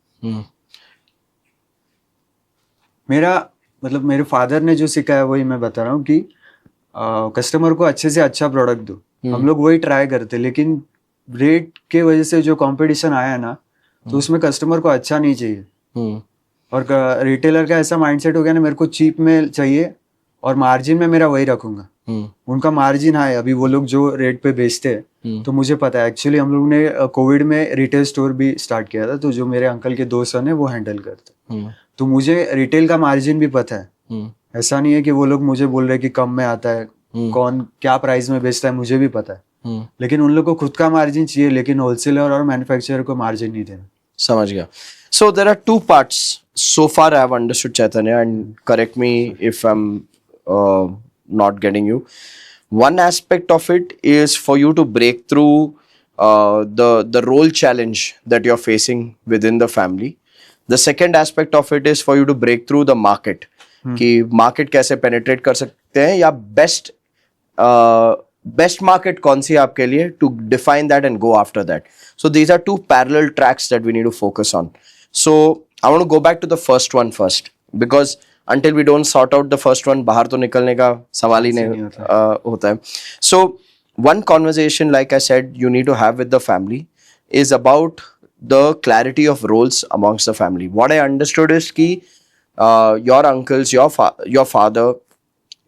मेरा मतलब मेरे फादर ने जो सिखाया वही मैं बता रहा हूँ कि कस्टमर को अच्छे से अच्छा प्रोडक्ट दो. हम लोग वही ट्राई करते, लेकिन रेट के वजह से जो कंपटीशन आया ना, तो उसमें कस्टमर को अच्छा नहीं चाहिए. और रिटेलर का ऐसा माइंडसेट हो गया ना, मेरे को चीप में चाहिए और मार्जिन में मेरा वही रखूंगा. उनका मार्जिन है, अभी वो लोग जो रेट पे बेचते हैं, तो मुझे पता है. एक्चुअली हम लोग ने कोविड में रिटेल स्टोर भी स्टार्ट किया था, तो जो मेरे अंकल के 2 सन है वो हैंडल करते. तो मुझे रिटेल का मार्जिन भी पता है. ऐसा नहीं है कि वो लोग मुझे बोल रहे कि कम में आता है, कौन क्या प्राइस में बेचता है मुझे भी पता है. लेकिन उन लोग को खुद का मार्जिन चाहिए, लेकिन होलसेलर और मैन्युफैक्चरर को मार्जिन नहीं देना. समझ गया. So there are two parts so far I have understood, Chaitanya, and correct me if I'm not getting you. One aspect of it is for you to break through the role challenge that you're facing within the family. The second aspect of it is for you to break through the market. कि market कैसे penetrate कर सकते हैं या best market कौन सी है आपके लिए, to define that and go after that. So these are two parallel tracks that we need to focus on. So I want to go back to the first one first, because until we don't sort out the first one, बाहर तो निकलने का सवाल ही नहीं होता है. So one conversation, like I said, you need to have with the family is about the clarity of roles amongst the family. What I understood is कि your uncles, your father,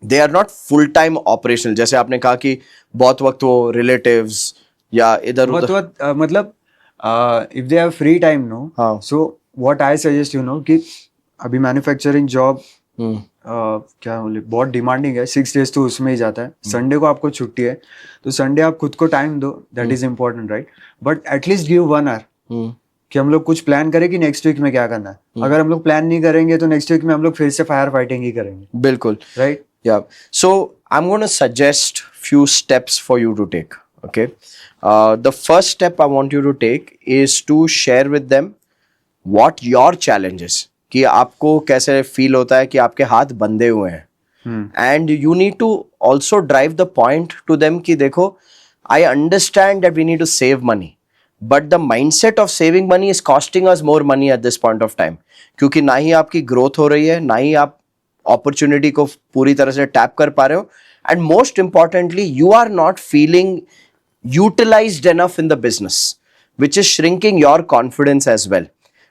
they are not full time operational. जैसे आपने कहा कि बहुत वक्त वो relatives या इधर उधर मतलब if they have free time, no, हाँ. so what I suggest, you know, कि अभी मैन्युफैक्चरिंग जॉब क्या बोले बहुत डिमांडिंग है, 6 days तो उसमें ही जाता है. संडे को आपको छुट्टी है तो संडे आप खुद को टाइम दो, that is important, right? But at least give 1 hour कि हम लोग कुछ प्लान करें कि नेक्स्ट वीक में क्या करना है. अगर हम लोग प्लान नहीं करेंगे तो नेक्स्ट वीक में हम लोग फिर से फायर फाइटिंग ही करेंगे. बिल्कुल, right. Yeah. So I'm going to suggest few steps for you to take. Okay. The first step I want you to take is to share with them what your challenge is. कि आपको कैसे feel होता है कि आपके हाथ बंधे हुए हैं. And you need to also drive the point to them कि देखो, I understand that we need to save money, but the mindset of saving money is costing us more money at this point of time. क्योंकि ना ही आपकी growth हो रही है, ना ही आप अपॉर्चुनिटी को पूरी तरह से टैप कर पा रहे हो, and most importantly you are not feeling utilised enough in the business, which is shrinking your confidence as well.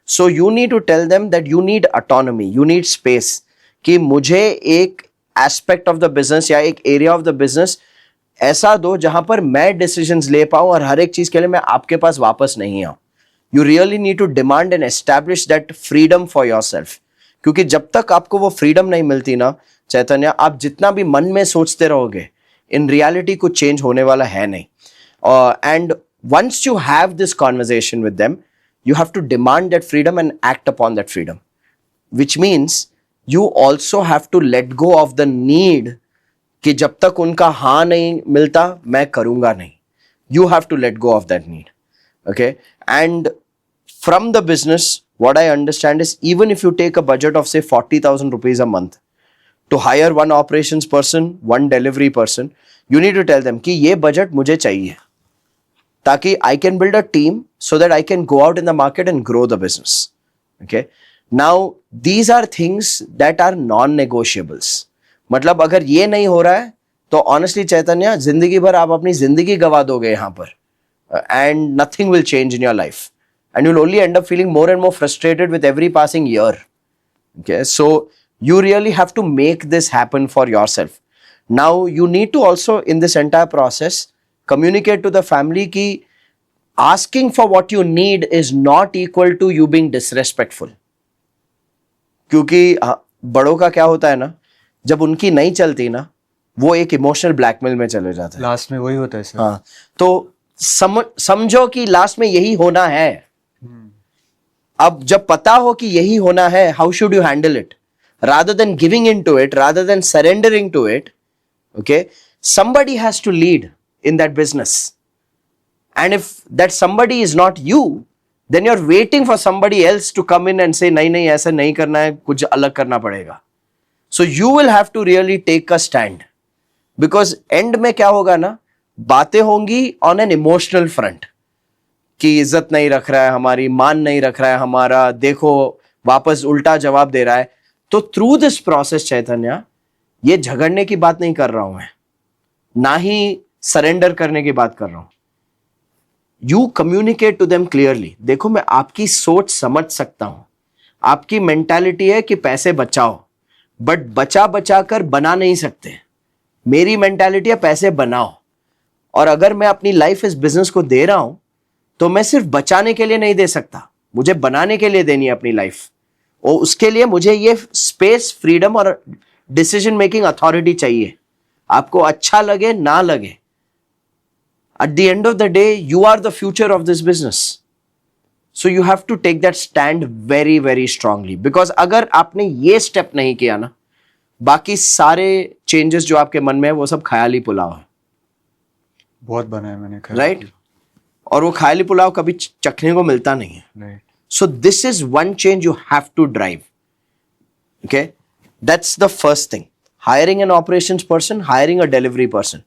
So you need to tell them that you need autonomy, you need space, कि मुझे एक aspect of the business या एक area of the business ऐसा दो जहां पर मैं डिसीजंस ले पाऊं और हर एक चीज के लिए मैं आपके पास वापस नहीं आऊं. You really need to demand and establish that freedom for yourself. क्योंकि जब तक आपको वो फ्रीडम नहीं मिलती ना चैतन्य, आप जितना भी मन में सोचते रहोगे, इन रियलिटी कुछ चेंज होने वाला है नहीं. And once you have this conversation with them, you have to demand that freedom and act upon that freedom, which means you also have to let go of the need कि जब तक उनका हाँ नहीं मिलता मैं करूंगा नहीं. You have to let go of that need. Okay. And from the business, what I understand is, even if you take a budget of say 40,000 rupees a month to hire one operations person, one delivery person, you need to tell them कि ये budget मुझे चाहिए ताकि I can build a team so that I can go out in the market and grow the business. Okay. Now these are things that are non-negotiables. मतलब अगर ये नहीं हो रहा है तो honestly चैतन्य, जिंदगी भर आप अपनी जिंदगी गवा दोगे यहाँ पर, and nothing will change in your life. And you'll only end up feeling more and more frustrated with every passing year. Okay, so you really have to make this happen for yourself. Now you need to also, in this entire process, communicate to the family कि asking for what you need is not equal to you being disrespectful. क्योंकि बड़ों का क्या होता है ना, जब उनकी नहीं चलती ना, वो एक इमोशनल ब्लैकमेल में चले जाते हैं. लास्ट में वही होता है सर. हाँ, तो समझो कि लास्ट में यही होना है. अब जब पता हो कि यही होना है, how should you handle it? Rather than giving in to it, rather than surrendering to it, okay, somebody has to lead in that business. And if that somebody is not you, then you're waiting for somebody else to come in and say नहीं नहीं ऐसा नहीं करना है, कुछ अलग करना पड़ेगा. So you will have to really take a stand, because end में क्या होगा ना, बातें होंगी on an emotional front कि इज्जत नहीं रख रहा है हमारी, मान नहीं रख रहा है हमारा, देखो वापस उल्टा जवाब दे रहा है. तो थ्रू दिस प्रोसेस चैतन्य, ये झगड़ने की बात नहीं कर रहा हूं मैं, ना ही सरेंडर करने की बात कर रहा हूं. You communicate to them clearly. देखो मैं आपकी सोच समझ सकता हूं, आपकी मेंटालिटी है कि पैसे बचाओ, बट बचा बचा कर बना नहीं सकते. मेरी मेंटालिटी है पैसे बनाओ, और अगर मैं अपनी लाइफ इस बिजनेस को दे रहा हूं तो मैं सिर्फ बचाने के लिए नहीं दे सकता, मुझे बनाने के लिए देनी है अपनी लाइफ. और उसके लिए मुझे ये स्पेस, फ्रीडम और डिसीजन मेकिंग अथॉरिटी चाहिए. आपको अच्छा लगे ना लगे, at the end of the day you are the future of this business. So you have to take that stand very very strongly, because अगर आपने ये स्टेप नहीं किया ना, बाकी सारे चेंजेस जो आपके मन में है वो सब ख्याली पुलाव है. बहुत बना है मैंने राइट? और वो ख्याली पुलाव कभी चखने को मिलता नहीं है. Right. So this is one change you have to drive. Okay, that's the first thing. Hiring an operations person, hiring a delivery person.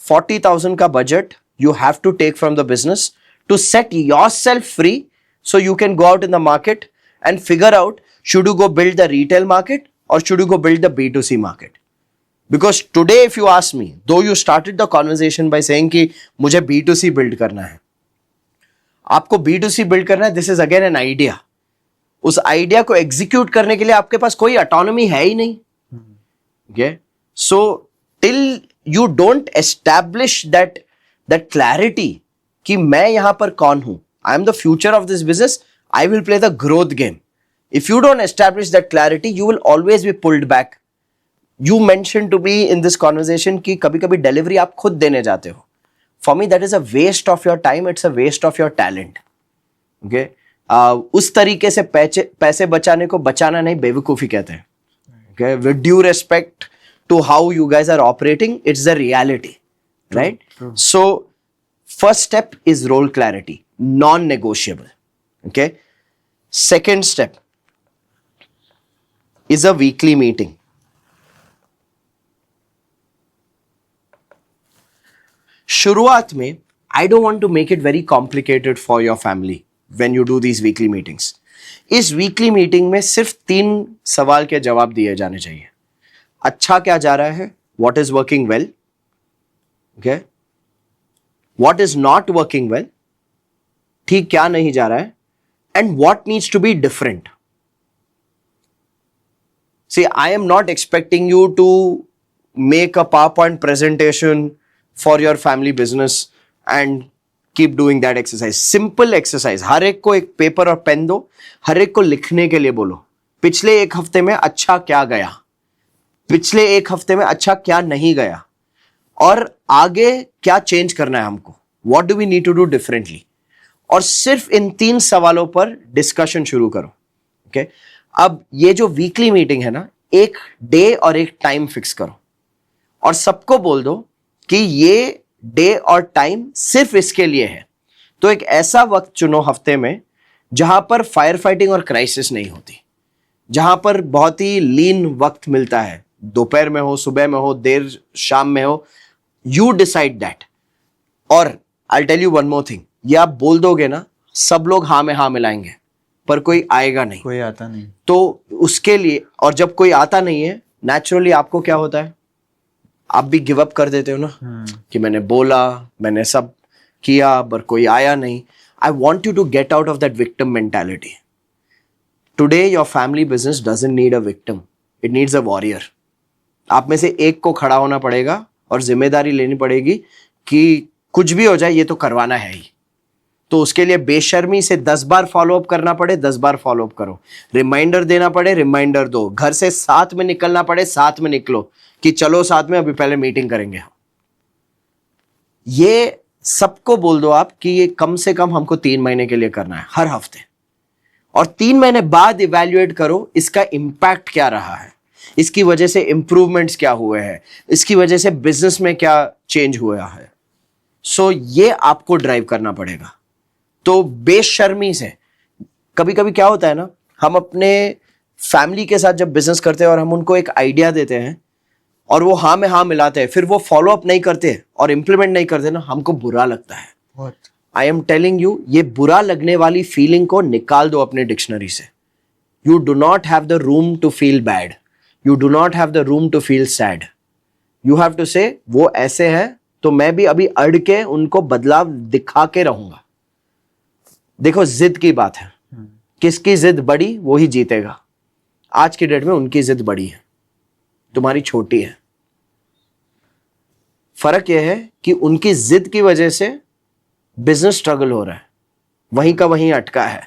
40,000 ka budget you have to take from the business to set yourself free, so you can go out in the market and figure out, should you go build the retail market or should you go build the B2C market? Because today if you ask me, though you started the conversation by saying कि मुझे B2C build करना है, आपको B2C build करना है, this is again an idea. उस idea को execute करने के लिए आपके पास कोई ऑटोनॉमी है ही नहीं. Okay, so till you don't establish that clarity कि मैं यहां पर कौन हूं, I am the future of this business, I will play the growth game. If you don't establish that clarity, you will always be pulled back. You mention to be in this conversation कि कभी कभी delivery आप खुद देने जाते हो. For me, that is a waste of your time. It's a waste of your talent. Okay? उस तरीके से पैसे बचाने को बचाना नहीं, बेवकूफ़ी कहते हैं. Okay? With due respect to how you guys are operating, it's the reality. Right? True. So, first step is role clarity. Non-negotiable. Okay? Second step is a weekly meeting. शुरुआत में I don't want to make it very complicated for your family when you do these weekly meetings. इस weekly meeting में सिर्फ 3 सवाल के जवाब दिए जाने चाहिए. अच्छा क्या जा रहा है, what is working well, okay, what is not working well, ठीक क्या नहीं जा रहा है, and what needs to be different. See, I am not expecting you to make a PowerPoint presentation for your family business and keep doing that exercise. Simple exercise. हर एक को एक paper और पेन दो, हर एक को लिखने के लिए बोलो, पिछले एक हफ्ते में अच्छा क्या गया, पिछले एक हफ्ते में अच्छा क्या नहीं गया, और आगे क्या चेंज करना है हमको, what do we need to do differently. और सिर्फ इन 3 सवालों पर डिस्कशन शुरू करो. ओके, अब ये जो वीकली मीटिंग है ना, एक डे और एक टाइम फिक्स करो और सबको बोल दो कि ये डे और टाइम सिर्फ इसके लिए है. तो एक ऐसा वक्त चुनो हफ्ते में जहां पर फायर फाइटिंग और क्राइसिस नहीं होती, जहां पर बहुत ही लीन वक्त मिलता है, दोपहर में हो, सुबह में हो, देर शाम में हो. You decide that. और I tell you one more thing, ये आप बोल दोगे ना, सब लोग हाँ में हाँ मिलाएंगे, पर कोई आएगा नहीं, कोई आता नहीं. तो उसके लिए, और जब कोई आता नहीं है, नेचुरली आपको क्या होता है, आप भी गिव अप कर देते हो ना, कि मैंने बोला, मैंने सब किया, पर कोई आया नहीं. I want you to get out of that victim mentality. Today your family business doesn't need a victim, it needs a warrior. आप में से एक को खड़ा होना पड़ेगा और जिम्मेदारी लेनी पड़ेगी कि कुछ भी हो जाए, ये तो करवाना है ही. तो उसके लिए बेशर्मी से 10 बार फॉलोअप करना पड़े, 10 बार फॉलोअप करो. रिमाइंडर देना पड़े, रिमाइंडर दो. घर से साथ में निकलना पड़े, साथ में निकलो कि चलो साथ में अभी पहले मीटिंग करेंगे. ये सबको बोल दो आप कि ये कम से कम हमको 3 महीने के लिए करना है, हर हफ्ते. और 3 महीने बाद इवैल्यूएट करो इसका इंपैक्ट क्या रहा है, इसकी वजह से इंप्रूवमेंट्स क्या हुए हैं, इसकी वजह से बिजनेस में क्या चेंज हुआ है. सो ये आपको ड्राइव करना पड़ेगा. तो बेशर्मी से, कभी कभी क्या होता है ना, हम अपने फैमिली के साथ जब बिजनेस करते हैं और हम उनको एक आइडिया देते हैं और वो हाँ में हाँ मिलाते हैं, फिर वो फॉलो अप नहीं करते और इंप्लीमेंट नहीं करते ना, हमको बुरा लगता है. आई एम टेलिंग यू, ये बुरा लगने वाली फीलिंग को निकाल दो अपने डिक्शनरी से. You do not have the room to feel bad, you do not have the room to feel sad. You have to say वो ऐसे हैं तो मैं भी अभी अड़ के उनको बदलाव दिखा के रहूंगा. देखो, जिद की बात है, किसकी जिद बड़ी वो ही जीतेगा. आज की डेट में उनकी जिद बड़ी है, तुम्हारी छोटी है. फर्क यह है कि उनकी जिद की वजह से बिजनेस स्ट्रगल हो रहा है, वहीं का वहीं अटका है.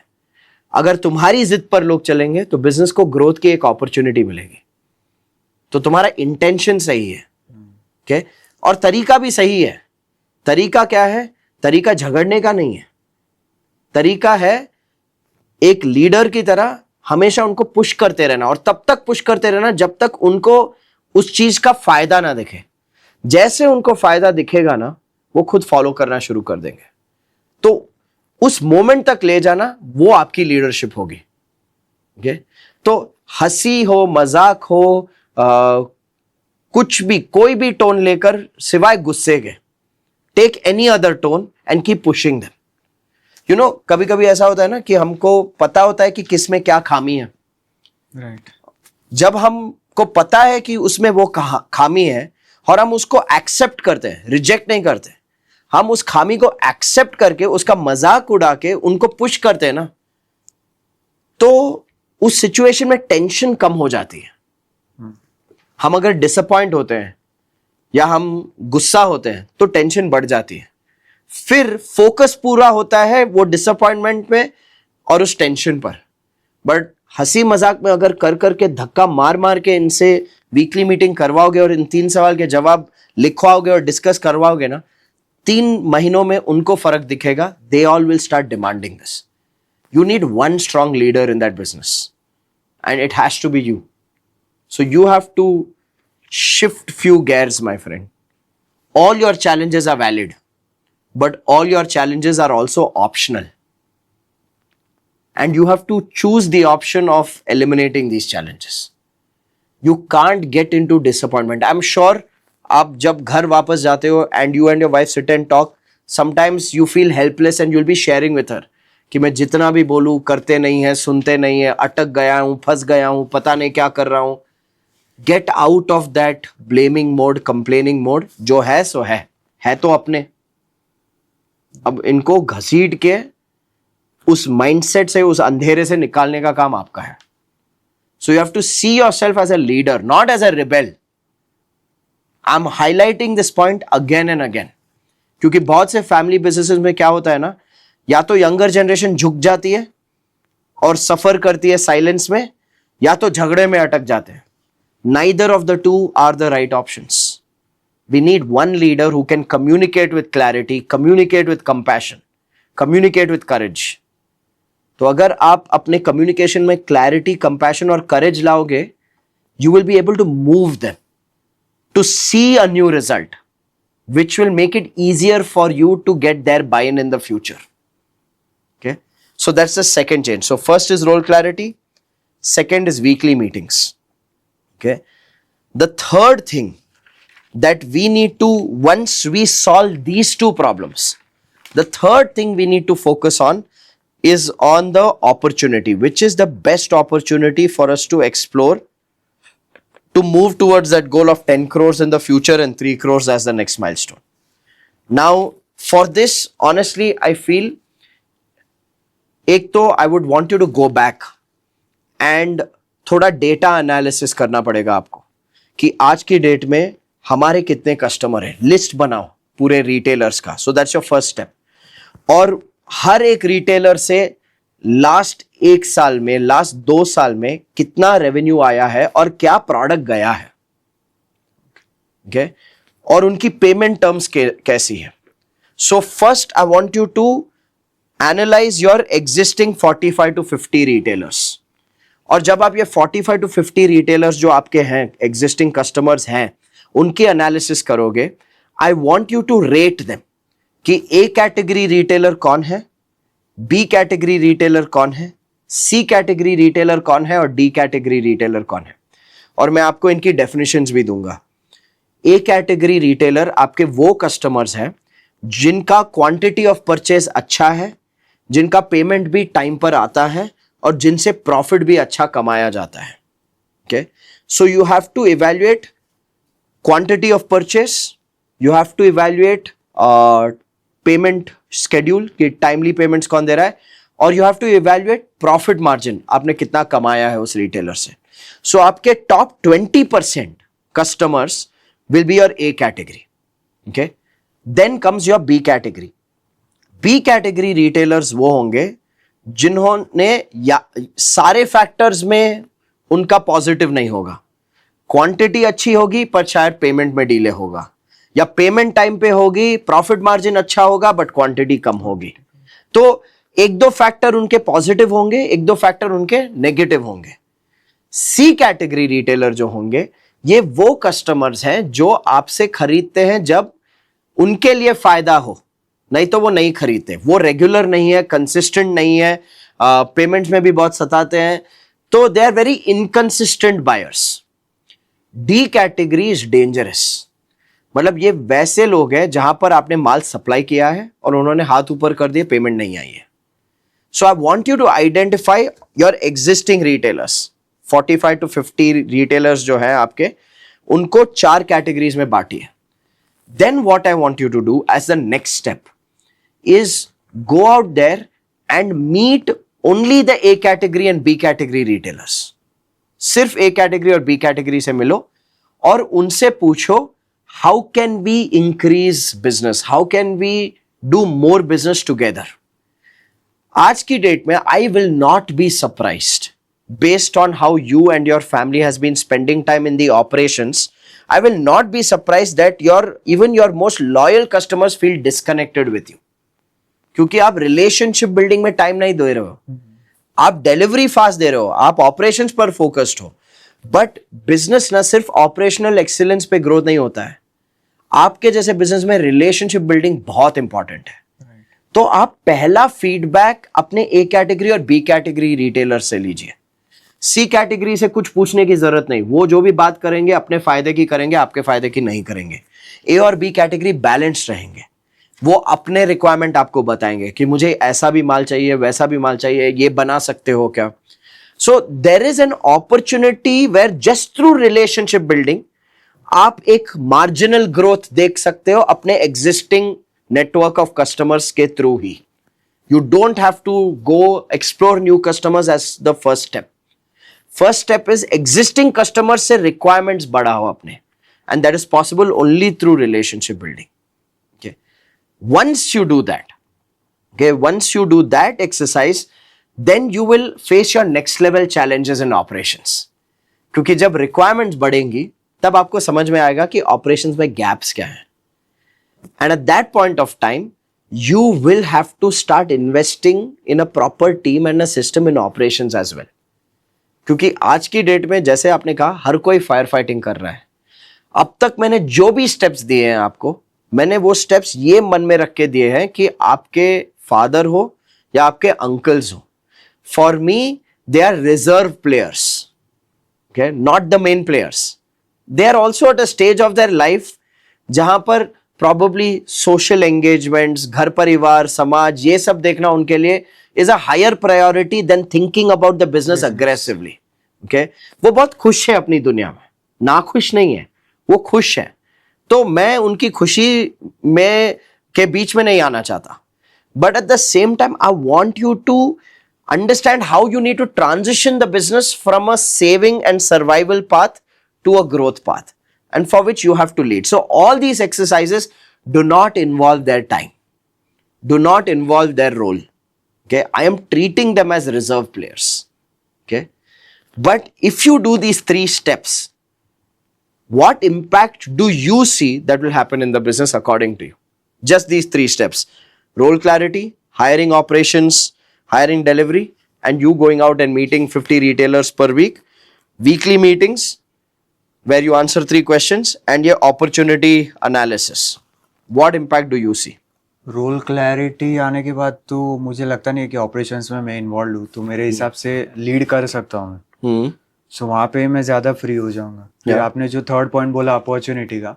अगर तुम्हारी जिद पर लोग चलेंगे तो बिजनेस को ग्रोथ की एक अपॉर्चुनिटी मिलेगी. तो तुम्हारा इंटेंशन सही है, ओके, और तरीका भी सही है. तरीका क्या है? तरीका झगड़ने का नहीं है, तरीका है एक लीडर की तरह हमेशा उनको पुश करते रहना, और तब तक पुश करते रहना जब तक उनको उस चीज का फायदा ना दिखे। जैसे उनको फायदा दिखेगा ना, वो खुद फॉलो करना शुरू कर देंगे। तो उस मोमेंट तक ले जाना, वो आपकी लीडरशिप होगी। ओके, तो हंसी हो, मजाक हो, कुछ भी, कोई भी टोन लेकर सिवाय गुस्से के, take any other tone and keep pushing them. You know, कभी कभी ऐसा होता है ना कि हमको पता होता है कि किस में क्या खामी है। राइट। जब हमको पता है कि उसमें वो खामी है और हम उसको एक्सेप्ट करते हैं, रिजेक्ट नहीं करते, हम उस खामी को एक्सेप्ट करके उसका मजाक उड़ा के उनको पुश करते हैं ना, तो उस सिचुएशन में टेंशन कम हो जाती है। हम अगर डिसअपॉइंट होते हैं या हम गुस्सा होते हैं तो टेंशन बढ़ जाती है, फिर फोकस पूरा होता है वो डिसअपॉइंटमेंट में और उस टेंशन पर। बट हंसी मजाक में अगर कर करके धक्का मार मार के इनसे वीकली मीटिंग करवाओगे और इन 3 सवाल के जवाब लिखवाओगे और डिस्कस करवाओगे ना, 3 महीनों में उनको फर्क दिखेगा। They all will start demanding this. You need one strong leader in that business, and it has to be you. So you have to shift few gears, my friend. All your challenges are valid, but all your challenges are also optional. And you have to choose the option of eliminating these challenges. You can't get into disappointment. I'm sure आप जब घर वापस जाते हो and you and your wife sit and talk, sometimes you feel helpless and you'll be sharing with her कि मैं जितना भी बोलूं करते नहीं है, सुनते नहीं है, अटक गया हूं, फंस गया हूं, पता नहीं क्या कर रहा हूं। Gate out of that blaming mode, complaining mode. जो है सो है तो अपने। अब इनको घसीट के उस माइंडसेट से, उस अंधेरे से निकालने का काम आपका है। So you have to see yourself as a leader, not as a rebel. I am highlighting this point again and again, क्योंकि बहुत से फैमिली बिजनेसेस में क्या होता है ना, या तो यंगर जनरेशन झुक जाती है और सफर करती है साइलेंस में, या तो झगड़े में अटक जाते हैं। Neither of the two are the right options. We need one leader who can communicate with clarity, communicate with compassion, communicate with courage. तो अगर आप अपने कम्युनिकेशन में क्लैरिटी, कंपैशन और करेज लाओगे, you will be able to move them to see a new result which will make it easier for you to get their buy-in in the future. Okay, so that's the second change. So first is role clarity, second is weekly meetings. Okay, the third thing that we need to, once we solve these two problems, the third thing we need to focus on is on the opportunity, which is the best opportunity for us to explore to move towards that goal of 10 crores in the future and 3 crores as the next milestone. Now, for this, honestly, I feel, एक तो I would want you to go back and थोड़ा data analysis करना पड़ेगा आपको कि आज की date में हमारे कितने कस्टमर हैं। लिस्ट बनाओ पूरे रिटेलर्स का। So that's your first step. और हर एक रिटेलर से लास्ट 1 साल में, लास्ट 2 साल में कितना रेवेन्यू आया है और क्या प्रोडक्ट गया है। ओके, और उनकी पेमेंट टर्म्स कैसी है। So first I want you to analyse your existing 45 to 50 retailers. और जब आप ये 45 to 50 रिटेलर्स जो आपके हैं, एग्जिस्टिंग कस्टमर्स हैं, उनकी एनालिसिस करोगे, I want you to rate them कि ए कैटेगरी रिटेलर कौन है, बी कैटेगरी रिटेलर कौन है, सी कैटेगरी रिटेलर कौन है और डी कैटेगरी रिटेलर कौन है। और मैं आपको इनकी डेफिनेशंस भी दूंगा। ए कैटेगरी रिटेलर आपके वो कस्टमर्स हैं जिनका क्वांटिटी ऑफ परचेज अच्छा है, जिनका पेमेंट भी टाइम पर आता है और जिनसे प्रॉफिट भी अच्छा कमाया जाता है। Okay, so you have to evaluate quantity of purchase, you have to evaluate payment schedule कि टाइमली पेमेंट्स कौन दे रहा है, और you have to evaluate profit margin, आपने कितना कमाया है उस रिटेलर से। सो आपके top 20% customers will be your A category. Okay, then comes your B category. B category retailers वो होंगे जिन्होंने सारे फैक्टर्स में उनका पॉजिटिव नहीं होगा। क्वांटिटी अच्छी होगी पर शायद पेमेंट में डिले होगा, या पेमेंट टाइम पे होगी, प्रॉफिट मार्जिन अच्छा होगा बट क्वांटिटी कम होगी। तो एक दो फैक्टर उनके पॉजिटिव होंगे, एक दो फैक्टर उनके नेगेटिव होंगे। सी कैटेगरी रिटेलर जो होंगे, ये वो कस्टमर्स हैं जो आपसे खरीदते हैं जब उनके लिए फायदा हो, नहीं तो वो नहीं खरीदते। वो रेगुलर नहीं है, कंसिस्टेंट नहीं है, पेमेंट्स में भी बहुत सताते हैं, तो they are very inconsistent buyers. D category is dangerous, मतलब ये वैसे लोग हैं जहां पर आपने माल सप्लाई किया है और उन्होंने हाथ ऊपर कर दिए, पेमेंट नहीं आई है। So I want you to identify your existing retailers. 45 to 50 retailers जो हैं आपके, उनको 4 कैटेगरीज में बांटिए। Then what I want you to do as the next step is go out there and meet only the A category and B category retailers. सिर्फ A category और B category से मिलो और उनसे पूछो, how can we increase business, how can we do more business together. आज की date में I will not be surprised based on how you and your family has been spending time in the operations. I will not be surprised that even your most loyal customers feel disconnected with you, क्योंकि आप relationship building में time नहीं दे रहे हो, आप delivery fast दे रहे हो, आप ऑपरेशंस पर फोकस्ड हो। बट बिजनेस ना सिर्फ ऑपरेशनल एक्सीलेंस पे ग्रोथ नहीं होता है, आपके जैसे बिजनेस में रिलेशनशिप बिल्डिंग बहुत इंपॉर्टेंट है। तो आप पहला फीडबैक अपने ए कैटेगरी और बी कैटेगरी रिटेलर से लीजिए। सी कैटेगरी से कुछ पूछने की जरूरत नहीं, वो जो भी बात करेंगे अपने फायदे की करेंगे, आपके फायदे की नहीं करेंगे। ए और बी कैटेगरी बैलेंस्ड रहेंगे, वो अपने रिक्वायरमेंट आपको बताएंगे कि मुझे ऐसा भी माल चाहिए, वैसा भी माल चाहिए, ये बना सकते हो क्या। So there is an opportunity where just through relationship building आप एक मार्जिनल ग्रोथ देख सकते हो अपने एग्जिस्टिंग नेटवर्क ऑफ कस्टमर्स के थ्रू ही। You don't have to go explore new customers as the first step. First step is existing customer से requirements बढ़ाओ अपने, and that is possible only through relationship building. Okay, once you do that, okay, once you do that exercise, then you will face your next level challenges in operations. क्योंकि जब requirements बढ़ेंगी तब आपको समझ में आएगा कि ऑपरेशंस में गैप्स क्या है, and at that point of time you will have to start investing in a proper team and a system in operations as well. क्योंकि आज की डेट में जैसे आपने कहा हर कोई फायर फाइटिंग कर रहा है। अब तक मैंने जो भी स्टेप्स दिए हैं आपको, मैंने वो स्टेप्स ये मन में रख के दिए हैं कि आपके फादर हो या आपके अंकल्स हो, for me they are reserve players, okay, not the main players. They are also at a stage of their life जहां पर प्रॉबेबली सोशल एंगेजमेंट्स, घर परिवार, समाज, ये सब देखना उनके लिए is a higher priority than thinking about the business aggressively. Okay? वो बहुत खुश है अपनी दुनिया में, ना खुश नहीं है, वो खुश है। तो मैं उनकी खुशी में के बीच में नहीं आना चाहता। But at the same time, I want you to understand how you need to transition the business from a saving and survival path to a growth path, and for which you have to lead. So all these exercises do not involve their time, do not involve their role. Okay, I am treating them as reserve players. Okay, but if you do these 3 steps, what impact do you see that will happen in the business according to you? Just these 3 steps: role clarity, hiring operations, hiring delivery, and you going out and meeting 50 retailers per week, weekly meetings where you answer 3 questions, and your opportunity analysis. What impact do you see? Role clarity आने के बाद तो मुझे लगता नहीं है कि operations में मैं इन्वॉल्व हूँ, तो मेरे हिसाब से लीड कर सकता हूँ मैं। सो वहाँ पे मैं ज़्यादा फ्री हो जाऊँगा। फिर आपने जो थर्ड पॉइंट बोला अपॉर्चुनिटी का,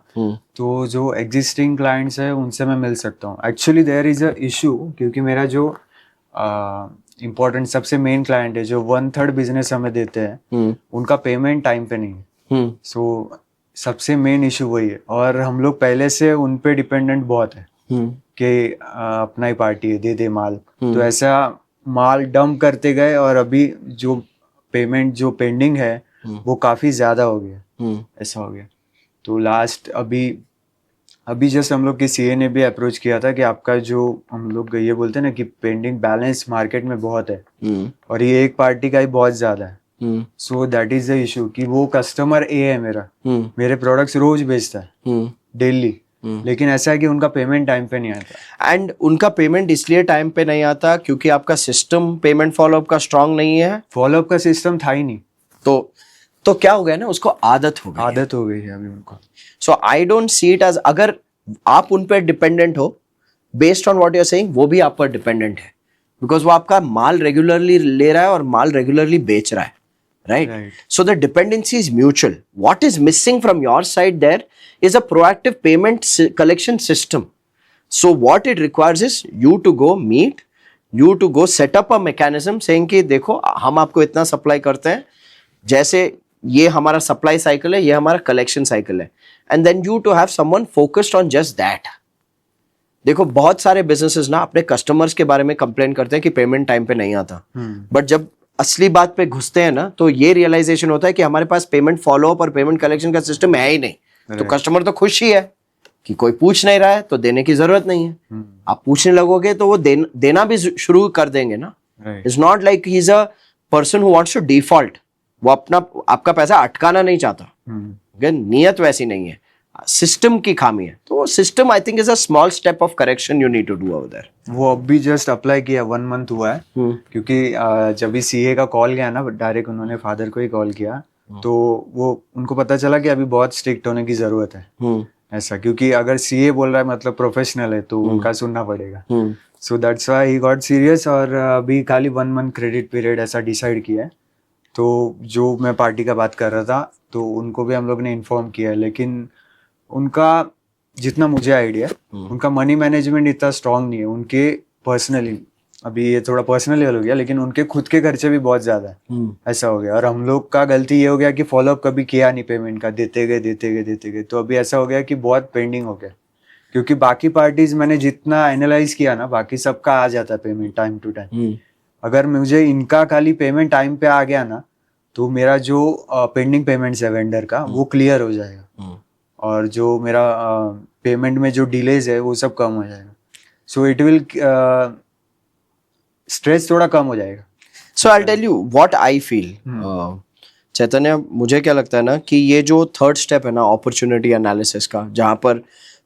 तो जो एग्जिस्टिंग क्लाइंट्स है उनसे मैं मिल सकता हूँ। Actually there is a issue, क्योंकि मेरा जो इम्पोर्टेंट सबसे मेन क्लाइंट है जो 1/3 बिजनेस हमें देते हैं, उनका पेमेंट टाइम पे नहीं है। सो सबसे मेन इशू वही है, और हम लोग पहले से उन पे डिपेंडेंट बहुत है कि अपना ही पार्टी है, दे दे माल। तो ऐसा माल डंप करते गए, और अभी जो पेमेंट जो पेंडिंग है वो काफ़ी ज़्यादा हो गया, ऐसा हो गया। तो लास्ट अभी जस्ट हम लोग के सीए ने भी अप्रोच किया था कि आपका जो हम लोग ये बोलते हैं ना कि पेंडिंग बैलेंस मार्केट में बहुत है, और ये एक पार्टी का ही बहुत ज़्यादा है। So that is the issue कि वो कस्टमर ए है मेरा, मेरे प्रोडक्ट्स रोज बेचता है डेली, लेकिन ऐसा है कि उनका पेमेंट टाइम पे नहीं आता। एंड उनका पेमेंट इसलिए टाइम पे नहीं आता क्योंकि आपका सिस्टम पेमेंट फॉलोअप का स्ट्रांग नहीं है। फॉलोअप का सिस्टम था ही नहीं, तो क्या हो गया ना, उसको आदत हो गई। आदत हो गई है अभी उनको। So I don't see it as, अगर आप उन पर डिपेंडेंट हो based on what you are saying, वो भी आप पर डिपेंडेंट है बिकॉज वो आपका माल रेगुलरली ले रहा है और माल रेगुलरली बेच रहा है, right? So the dependency is mutual. What is missing from your side there is a proactive payment collection system. So what it requires is you to go meet, you to go set up a mechanism saying कि देखो हम आपको इतना supply करते हैं, जैसे ये हमारा सप्लाई साइकिल है, ये हमारा कलेक्शन साइकिल है, and then you to have someone focused on just that. देखो बहुत सारे बिजनेसेस ना अपने कस्टमर्स के बारे में कंप्लेन करते हैं कि पेमेंट टाइम पे नहीं आता, बट जब असली बात पे घुसते हैं ना तो ये रियलाइजेशन होता है कि हमारे पास पेमेंट फॉलोअप और पेमेंट कलेक्शन का सिस्टम है ही नहीं। तो कस्टमर तो खुश ही है कि कोई पूछ नहीं रहा है तो देने की जरूरत नहीं है। आप पूछने लगोगे तो वो देना भी शुरू कर देंगे ना। It's not like he is a person who wants to default, वो आपका पैसा अटकाना नहीं चाहता। नियत वैसी नहीं है, सिस्टम की खामी है। तो system I think is a small step of correction you need to do over there. वो अभी जस्ट अप्लाई किया, 1 मंथ हुआ है। क्योंकि जब भी सीए का कॉल गया ना, डायरेक्ट उन्होंने फादर को ही कॉल किया, तो वो उनको पता चला कि अभी बहुत स्ट्रिक्ट होने की जरूरत है ऐसा, क्योंकि अगर सीए बोल रहा है मतलब प्रोफेशनल है तो उनका सुनना पड़ेगा। So that's why he got serious, और अभी खाली 1 मंथ क्रेडिट पीरियड ऐसा डिसाइड किया है। तो जो मैं पार्टी का बात कर रहा था तो उनको भी हम लोग ने इन्फॉर्म किया है, लेकिन उनका जितना मुझे आइडिया उनका मनी मैनेजमेंट इतना स्ट्रांग नहीं है। उनके पर्सनली, अभी ये थोड़ा पर्सनल लेवल हो गया, लेकिन उनके खुद के खर्चे भी बहुत ज्यादा है ऐसा हो गया। और हम लोग का गलती ये हो गया कि फॉलोअप कभी किया नहीं पेमेंट का, देते गए। तो अभी ऐसा हो गया कि बहुत पेंडिंग हो गया, क्योंकि बाकी पार्टीज मैंने जितना एनालाइज किया ना, बाकी सबका आ जाता है पेमेंट टाइम टू टाइम। अगर मुझे इनका खाली पेमेंट टाइम पे आ गया ना, तो मेरा जो पेंडिंग पेमेंट्स है वेंडर का वो क्लियर हो जाएगा, और जो मेरा पेमेंट में जो डिलेज है वो सब कम हो जाएगा। सो इट विल स्ट्रेस थोड़ा कम हो जाएगा। So I tell you what I feel Chaitanya, मुझे क्या लगता है ना कि ये जो थर्ड स्टेप है ना अपॉर्चुनिटी एनालिसिस का, जहां पर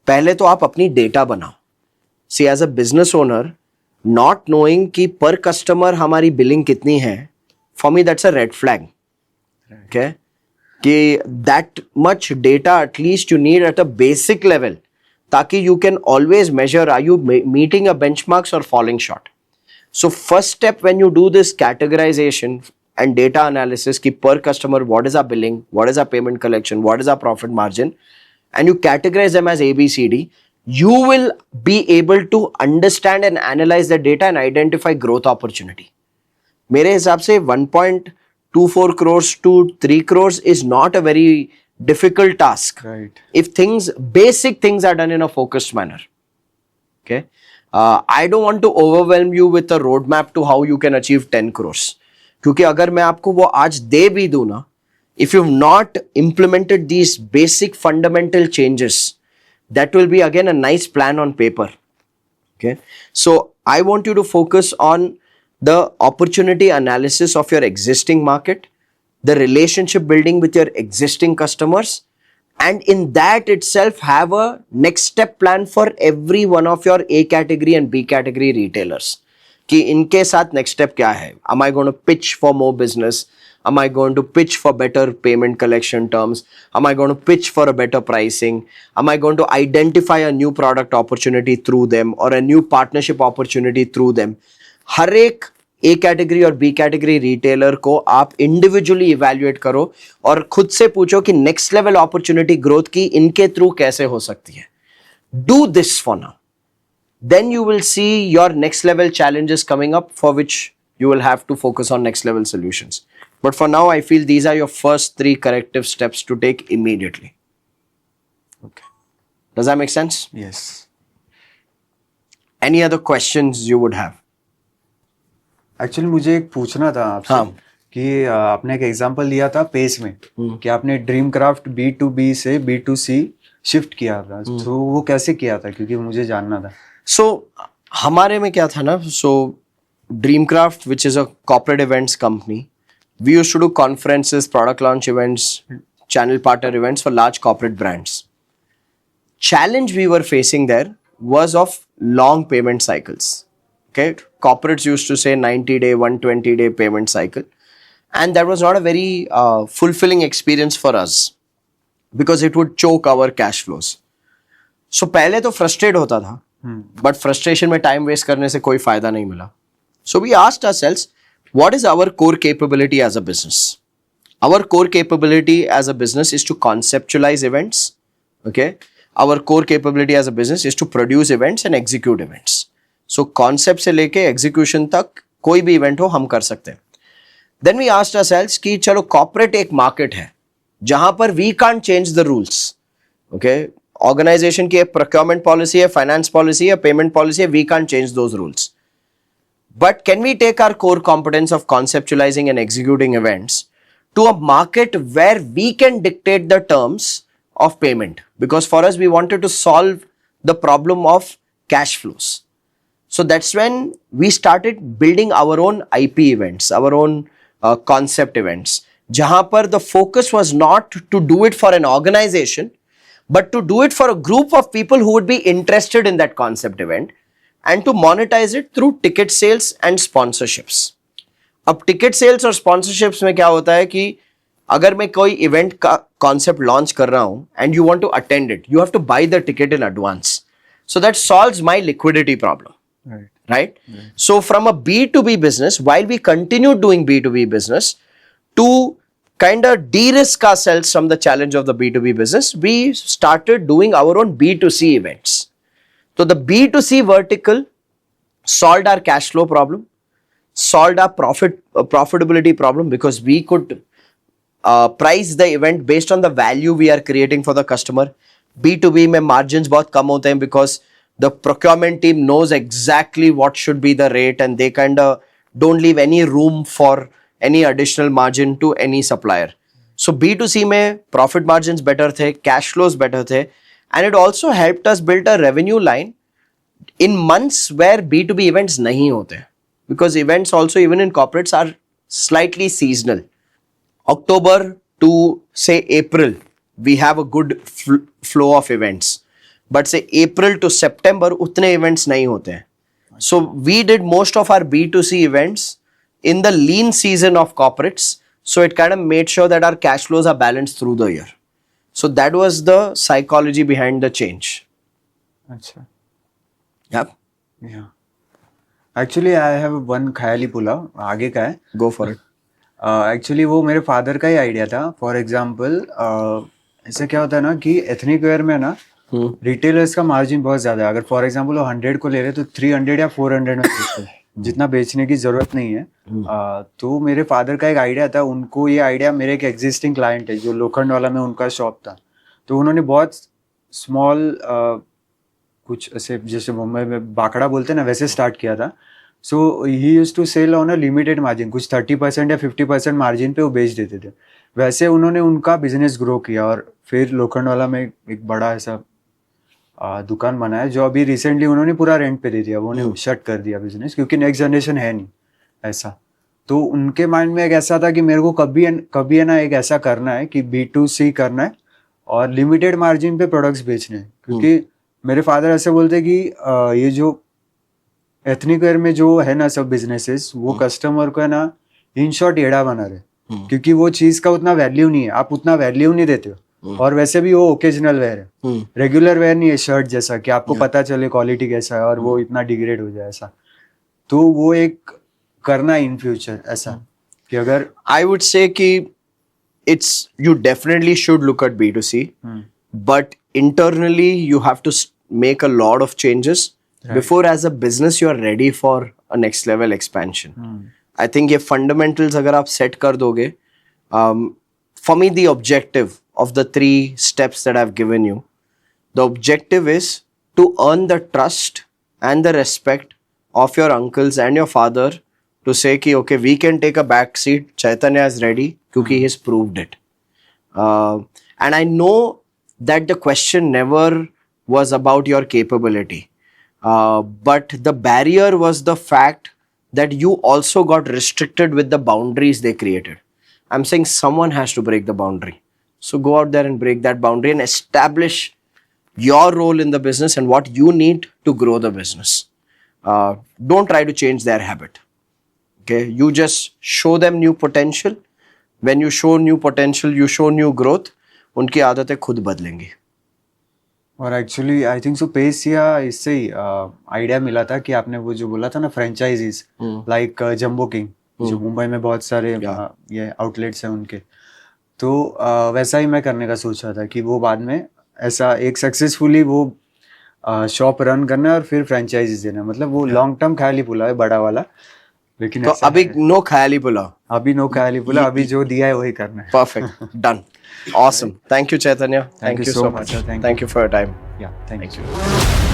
पहले तो आप अपनी डेटा बनाओ। See as a business owner not knowing कि पर कस्टमर हमारी बिलिंग कितनी है, for me that's a red flag. Okay, कि that much data at least you need at a basic level, ताकि you can always measure are you meeting a benchmarks or falling short. So first step when you do this categorization and data analysis ki per customer what is our billing, what is our payment collection, what is our profit margin, and you categorize them as A, B, C, D, you will be able to understand and analyze the data and identify growth opportunity. मेरे हिसाब से 1.24 crores to 3 crores is not a very difficult task, right? If basic things are done in a focused manner. Okay, I don't want to overwhelm you with a roadmap to how you can achieve 10 crores. क्योंकि अगर मैं आपको वो आज दे भी दूं ना, if you've not implemented these basic fundamental changes, that will be again a nice plan on paper. Okay, so I want you to focus on the opportunity analysis of your existing market, the relationship building with your existing customers, and in that itself have a next step plan for every one of your A category and B category retailers. कि इनके साथ next step क्या है? Am I going to pitch for more business? Am I going to pitch for better payment collection terms? Am I going to pitch for a better pricing? Am I going to identify a new product opportunity through them or a new partnership opportunity through them? हर एक ए category और B category retailer को आप individually evaluate करो और खुद से पूछो कि नेक्स्ट लेवल अपॉर्चुनिटी ग्रोथ की इनके थ्रू कैसे हो सकती है। Do this for now, then you will see your next level challenges coming up for which you will have to focus on next level solutions. But for now, I feel these are your first 3 corrective steps to take immediately. Okay. Does that make sense? Yes. Any other questions you would have? Actually मुझे एक पूछना था आपसे। हाँ। कि आपने एक example लिया था पेस में कि आपने ड्रीम क्राफ्ट B2B से B2C शिफ्ट किया था, तो वो कैसे किया था, क्योंकि मुझे जानना था। सो हमारे में क्या था ना, so Dream Craft which is a corporate events company, we used to do conferences, product launch events, channel partner events for large corporate brands. challenge we were facing there was of long payment cycles. Okay, corporates used to say 90-day, 120-day payment cycle, and that was not a very fulfilling experience for us because it would choke our cash flows. So पहले तो frustrate होता था, but frustration में time waste करने से कोई फायदा नहीं मिला. So we asked ourselves, what is our core capability as a business? Our core capability as a business is to conceptualize events. Okay, our core capability as a business is to produce events and execute events. So concept से लेके execution तक कोई भी event हो हम कर सकते हैं. Then we asked ourselves कि चलो corporate एक market है जहां पर we can't change the rules. Okay, organization की एक procurement policy है, finance policy है, payment policy है, we can't change those rules. But can we take our core competence of conceptualizing and executing events to a market where we can dictate the terms of payment? Because for us, we wanted to solve the problem of cash flows. So that's when we started building our own IP events, our own concept events, jahan par the focus was not to do it for an organization, but to do it for a group of people who would be interested in that concept event and to monetize it through ticket sales and sponsorships. अब ticket sales और sponsorships में क्या होता है कि अगर मैं कोई इवेंट का कॉन्सेप्ट लॉन्च कर रहा हूं and you want to attend it, you have to buy the ticket in advance, so that solves my liquidity problem, right? So from a B2B business, while we continue doing B2B business, to kind of de-risk ourselves from the challenge of the B2B business, we started doing our own B2C events. So the B2C vertical solved our cash flow problem, solved our profitability problem, because we could price the event based on the value we are creating for the customer. B2B में margins बहुत कम होते हैं because the procurement team knows exactly what should be the rate and they kind of don't leave any room for any additional margin to any supplier. So B2C में profit margins better थे, cash flows better थे, and it also helped us build a revenue line in months where B2B events नहीं होते, because events also even in corporates are slightly seasonal. October to say April, we have a good flow of events, but say April to September उतने events नहीं होते हैं. So we did most of our B2C events in the lean season of corporates, so it kind of made sure that our cash flows are balanced through the year. So that was the psychology behind the change. अच्छा. Yep. Yeah. Actually, I have one ख्याली पुलाव, आगे का है. Go for it. Actually वो मेरे father का ही idea था. For example ऐसे क्या होता है ना कि एथनिक वेयर में ना रिटेलर्स का मार्जिन बहुत ज्यादा है. अगर फॉर एग्जाम्पल वो 100 को ले रहे तो 300 या 400 में बेचते हैं, जितना बेचने की जरूरत नहीं है. तो मेरे फादर का एक आइडिया था. उनको ये आइडिया, मेरे एक एग्जिस्टिंग क्लाइंट है जो लोखंड वाला में उनका शॉप था, तो उन्होंने बहुत स्मॉल कुछ ऐसे जैसे मुंबई में बाकड़ा बोलते हैं ना, वैसे स्टार्ट किया था. So he used to sell on a limited margin, कुछ 30% या 50% मार्जिन पे वो बेच देते थे. वैसे उन्होंने उनका बिजनेस ग्रो किया और फिर लोखंड वाला में एक बड़ा ऐसा दुकान बनाया, जो अभी रिसेंटली उन्होंने पूरा रेंट पे दे दिया. उन्होंने शट कर दिया बिजनेस, क्योंकि नेक्स्ट जनरेशन है नहीं ऐसा. तो उनके माइंड में एक ऐसा था कि मेरे को कभी है ना एक ऐसा करना है कि B2C करना है और लिमिटेड मार्जिन पे प्रोडक्ट्स बेचने हैं. क्योंकि मेरे फादर ऐसे बोलते कि ये जो एथनिक वेयर में जो है ना सब बिजनेसेस, वो कस्टमर को है ना इन शॉर्ट एड़ा बना रहे, क्योंकि वो चीज का उतना वैल्यू नहीं है, आप उतना वैल्यू नहीं देते हो. और वैसे भी वो ओकेजनल वेयर है, रेगुलर वेयर नहीं है शर्ट जैसा कि आपको पता चले क्वालिटी कैसा है और वो इतना डिग्रेड हो जाए ऐसा. तो वो एक करना इन फ्यूचर ऐसा कि अगर I would say कि you definitely should look at B2C, but internally you have to make a lot of changes before as a business you are ready for a next level expansion. I think ये fundamentals अगर आप set कर दोगे, for me the objective of the 3 steps that I've given you, the objective is to earn the trust and the respect of your uncles and your father to say कि okay, we can take a back seat, Chaitanya is ready क्योंकि he has proved it. And I know that the question never was about your capability, but the barrier was the fact that you also got restricted with the boundaries they created. I'm saying someone has to break the boundary. So go out there and break that boundary and establish your role in the business and what you need to grow the business. Don't try to change their habit. Okay, you just show them new potential. When you show new potential, you show new growth. उनकी आदतें खुद बदलेंगी. और actually I think so pace या इससे ही idea मिला था कि आपने वो जो बोला था ना फ्रेंचाइजीज लाइक जंबो किंग जो मुंबई में बहुत सारे ये आउटलेट्स हैं उनके, तो वैसा ही मैं करने का सोच रहा था कि वो बाद में ऐसा एक सक्सेसफुली वो शॉप रन करना और फिर फ्रेंचाइजीज देना, मतलब वो लॉन्ग टर्म ख्याली पुलाव है बड़ा वाला. लेकिन तो अभी नो ख्याली पुलाव, अभी नो ख्याली पुलाव, अभी जो दिया है वही करना है. Perfect. Done. Awesome. Thank you, Chaitanya. Thank you so much. Thank you for your time. Yeah, thank you.